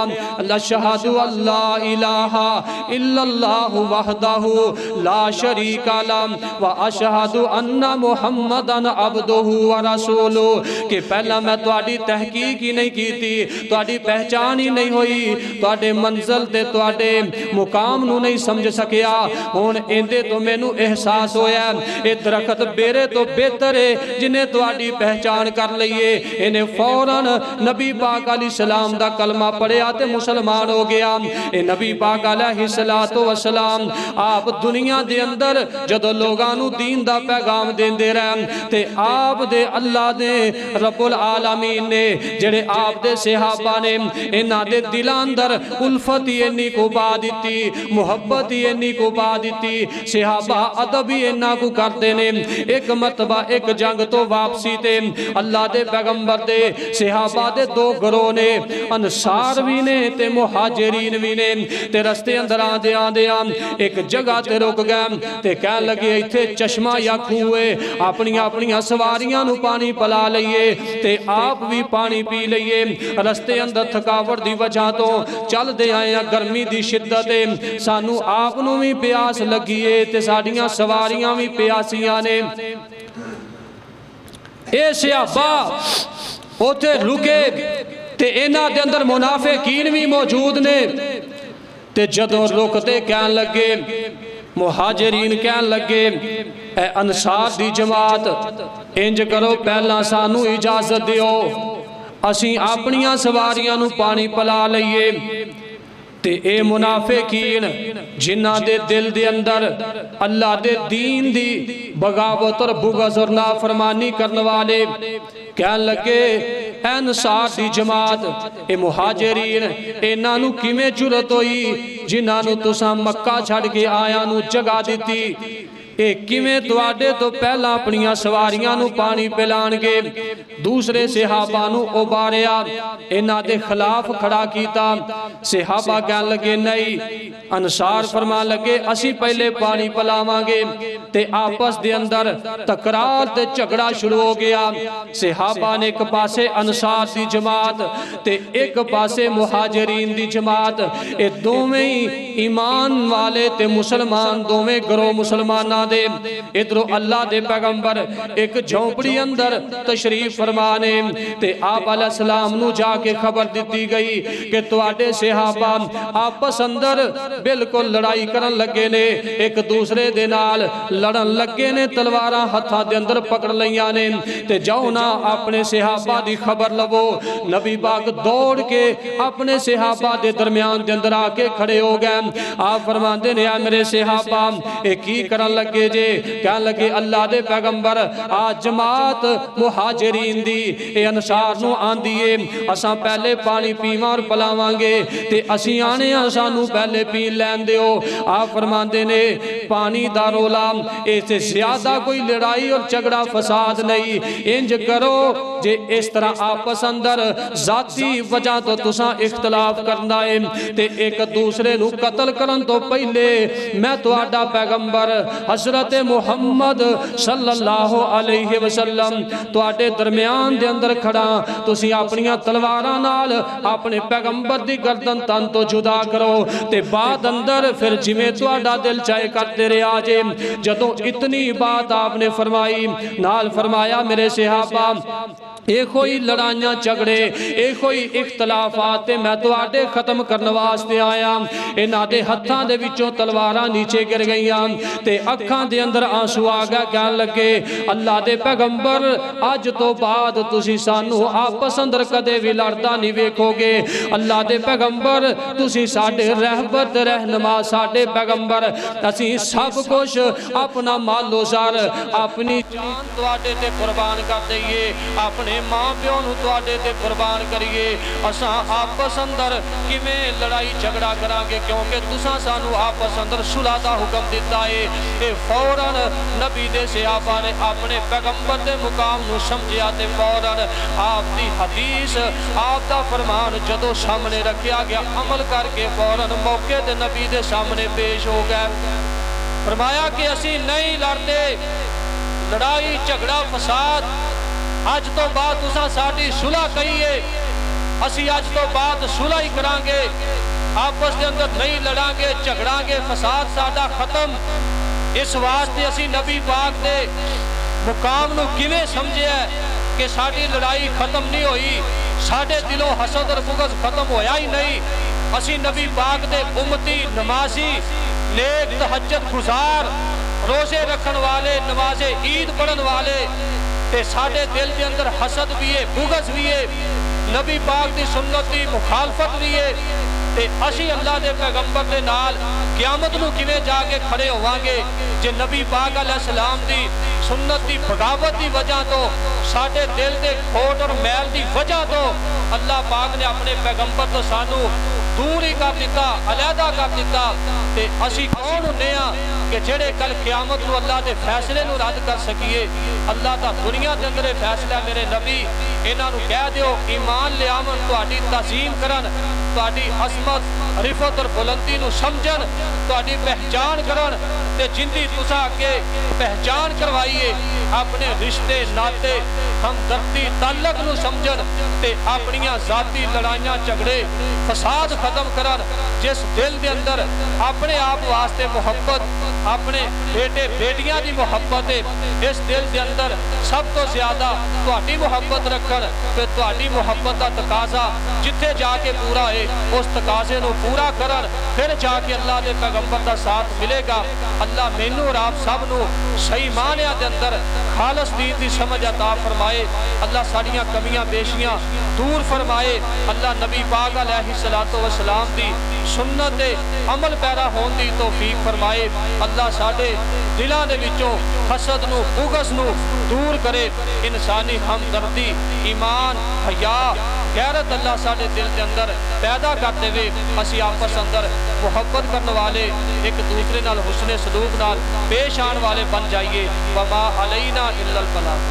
अशहदु अल्ला इलाहा इल्लल्लाहु वहदहु ला शरीका लह व अशहदु अन्ना मुहम्मदन अब्दुहु व रसूलुहु। कि पहला मैं तुहाडी तहकीक ही नहीं की थी, तुहाडी पहचान ही नहीं हुई, तुहाडे मंजिल ते तुहाडे मुकाम नू नहीं समझ सकिया। हुण इंदे तो मैनू एहसास होया ए दरख्त बेरे तो बेहतर है जिन्हें तुहाडी पहचान कर लईए। इन्हें फौरन नबी पाक अलैहिस्सलाम दा कलमा पढ़िया ते मुसलमान हो गया। ए नबी पाक अलैहिस्सलातु वस्सलाम आप दुनिया दे अंदर जदों लोगां नू दीन दा पैगाम देंदे रहन, ते आप दे अल्लाह ने रब्बुल आलमीन ने जेड़े आप दे सहाबा ने इन्हां दे दिलां अंदर उल्फत ही इन्नी को पा दी, मुहब्बत ही इन्नी को पा दी, सहाबा अदब ही इन्ना को करते ने। एक मरतबा एक जंग तो वापसी ते अल्लाह दे पैगंबर दे सहाबा दे दो गरोह ने अनसार भी ने ते मुहाजिरीन भी ने। ते रस्ते अंदर आंदे आंदे एक जगह ते रुक गए ते कह लगे इत्थे चश्मा या खूह है, अपनियां अपनियां सवारियां नू पानी पिला लईए ते आप भी पानी पी लईए। रस्ते अंदर थकावट दी वजह तो चलदे आए हैं, गर्मी दी शिद्दत है, सानू आप नू भी प्यास लगी है ते साडियां सवारियां भी प्यासियां ने। ए सहाबा उथे रुके ते इन्हां दे अंदर मुनाफिकीन भी मौजूद ने। ते जदों रुकते कहन लगे, मुहाजिरीन कहन लगे ए अंसार दी जमात इंज करो पहला सानू इजाजत दिओ, असीं अपनियां सवारियां नू पानी पिला लईए। ते ए मुनाफिकीन जिन्हां दे दिल दे अंदर अल्लाह दे दीन दी बगावत और बुग़्ज़ और नाफरमानी करने वाले कहन लगे अंसार दी जमात ए मुहाजिरीन इन्हां नू किवें जुरत होई जिन्हां नू तुसां मक्का छड़ के आया नू जगह दिती, ए किवें तुहाडे तो पहला अपनियां सवारियां नू पानी पिलाणगे। दूसरे सहाबा नू उबारिया, इन्हां दे खिलाफ खड़ा कीता। सहाबा कहन लगे नहीं, अंसार फरमान लगे असी पहले पानी पिलावांगे। ते आपस दे अंदर तकरार ते झगड़ा शुरू हो गया। सहाबा ने एक पासे अंसार दी जमात ते एक पासे मुहाजिरीन दी जमात, ए दोवें ही ईमान वाले ते मुसलमान, दोवें गरोह मुसलमानां दे। इधरों अल्लाह दे पैगंबर एक झोंपड़ी अंदर तशरीफ फरमाने ते आप अलैहिस्सलाम नू जाके खबर दी गई कि तुहाडे सहाबा आपस अंदर बिल्कुल लड़ाई करन लगे ने, एक दूसरे दे नाल लड़न लगे ने, तलवारां हत्थां दे अंदर पकड़ लईयां ने। ते जाओ ना अपने सहाबा दी खबर लवो। नबी पाक दौड़ के अपने सहाबा दे दरमियान दे अंदर आके खड़े हो गए। आप फरमांदे ने आ मेरे सहाबा ए की करन लगे जे? कहन लगे अल्लाह दे पैगंबर आज जमात मुहाजिरीन दी ए अंसार नू आंदी है, असां पहले पानी पीवां और पिलावांगे ते असीं आने आ सानू पहले पी लैन दिओ। आप फरमांदे ने पानी दा रोला इससे ज्यादा कोई लड़ाई और झगड़ा फसाद नहीं। इंज करो जे इस तरह आपस अंदर जाती वजह तो तुसां इख्तलाफ करना है ते एक दूसरे नू कत्ल करन तो पहले मैं तुहाडा पैगंबर हजरत मुहम्मद सल्लल्लाहु अलैहि वसल्लम तुहाडे दरमियान दे अंदर खड़ा, तुसीं अपनियां तलवारां नाल अपने पैगंबर दी गर्दन तन तो जुदा करो ते बाद अंदर फिर जिवें तुहाडा दिल चाहे करते रहा जे। जदों इतनी बात आपने फरमाई नाल फरमाया मेरे सहाबा ए कोई लड़ाइयां झगड़े ए कोई इख्तलाफात मैं तुहाडे खत्म करने वास्ते आया। इन्हां दे हत्थां दे विचों तलवारां नीचे गिर गईयां ते अखां दे अंदर आंसू आ गए। कहन लगे अल्लाह दे पैगंबर अज तो बाद तुसीं सानू आपस अंदर कदे भी लड़दा नहीं वेखोगे। अल्लाह दे पैगंबर तुसीं साडे रहबर ते रहनुमा, साडे पैगंबर असीं सब कुछ अपना मालो ज़र अपनी जान तुहाडे ते कुर्बान कर दईए, अपने मां प्यो नू तुहाडे ते कुर्बान करिए। असां आपस अंदर किवें लड़ाई झगड़ा करांगे क्योंकि तुसां सानू आपस अंदर सुलह दा हुक्म दिता है। ते फौरन नबी दे सहाबा ने अपने पैगंबर दे मुकाम नू समझिया ते फौरन आप दी हदीस आप दा फरमान जदों सामने रखा गया अमल करके फौरन मौके ते नबी दे सामने पेश हो गए। फरमाया कि असी नहीं लड़ते, लड़ाई झगड़ा फसाद अज तो बाद तुसां साडी सुलह कहिए, असी अज तो बाद सुलह ही करांगे, आपस के अंदर नहीं लड़ांगे झगड़ांगे, फसाद साडा खत्म। इस वास्ते असी नबी पाक दे मुकाम नू किवें समझिया कि साडी लड़ाई खत्म नहीं हुई, साडे दिलों हसद और बुग़्ज़ खत्म होया ही नहीं। असी नबी पाक दे उम्मती नमाजी नेक तहज्जुद गुज़ार रोजे रखन वाले नमाजे ईद पढ़न वाले ते साडे दिल के अंदर हसद भी है बुग़्ज़ भी है, नबी पाक की सुन्नत की मुखालफत भी है। ते असी अल्लाह दे पैगंबर दे नाल क़यामत नूं किवें जाके खड़े होवांगे जे नबी पाक अलैहिस्सलाम दी सुन्नत दी बगावत की वजह तो साडे दिल दे खोट और मैल की वजह तो अल्लाह पाक ने अपने पैगंबर तो सानू दूर ही कर दिता, अलहदा कर दिता। ते असी कौन हुंदे आ कि जेड़े कल क़यामत नूं अल्लाह दे फैसले नूं रद्द कर सकीए। अल्लाह दा दुनिया के अंदर फैसला मेरे नबी इन्हां नूं कह दिओ ईमान ले आवन, तुहाडी तज़ीम करन, तुहाडी असमत रिफत और बुलंदी नूं समझन, तुहाडी पहचान करन ते जिंदी तुसां अगे पहचान करवाइए अपने रिश्ते नाते हमदर्दी ताल्लुक नूं समझन ते अपनियां जाती लड़ाइयां झगड़े फसाद खत्म करन। जिस दिल दे अंदर अपने आप वास्ते मुहब्बत, अपने बेटे बेटियां दी मुहब्बत है, इस दिल के अंदर सब तो ज्यादा तुहाडी मुहब्बत रखन ते तुहाडी मुहब्बत का तकाजा जिथे जाके पूरा है उस तकाजे नूं पूरा करन, फिर जाके अल्लाह के पैगंबर का साथ मिलेगा। अल्लाह मैनू और आप सब नूं सही मानिया के अंदर खालस दीन की समझ अता फरमाए। अल्लाह साड़ियां कमियां पेशियां दूर फरमाए। अल्लाह नबी पाक अलैहिस्सलातु वस्सलाम दी सुन्नत दे अमल पैरा होने की तौफीक फरमाए। अल्लाह साडे दिलों दे विचों हसद नूं बुग़्ज़ नूं दूर करे। इंसानी हमदर्दी, ईमान, हया, गैरत अल्लाह साडे दिल के अंदर पैदा कर देवे। असी आपस अंदर मुहब्बत करने वाले, एक दूसरे नाल हुस्ने सलूक नाल पेश आने वाले बन जाइए। वमा अलैना इल्लल बलाग।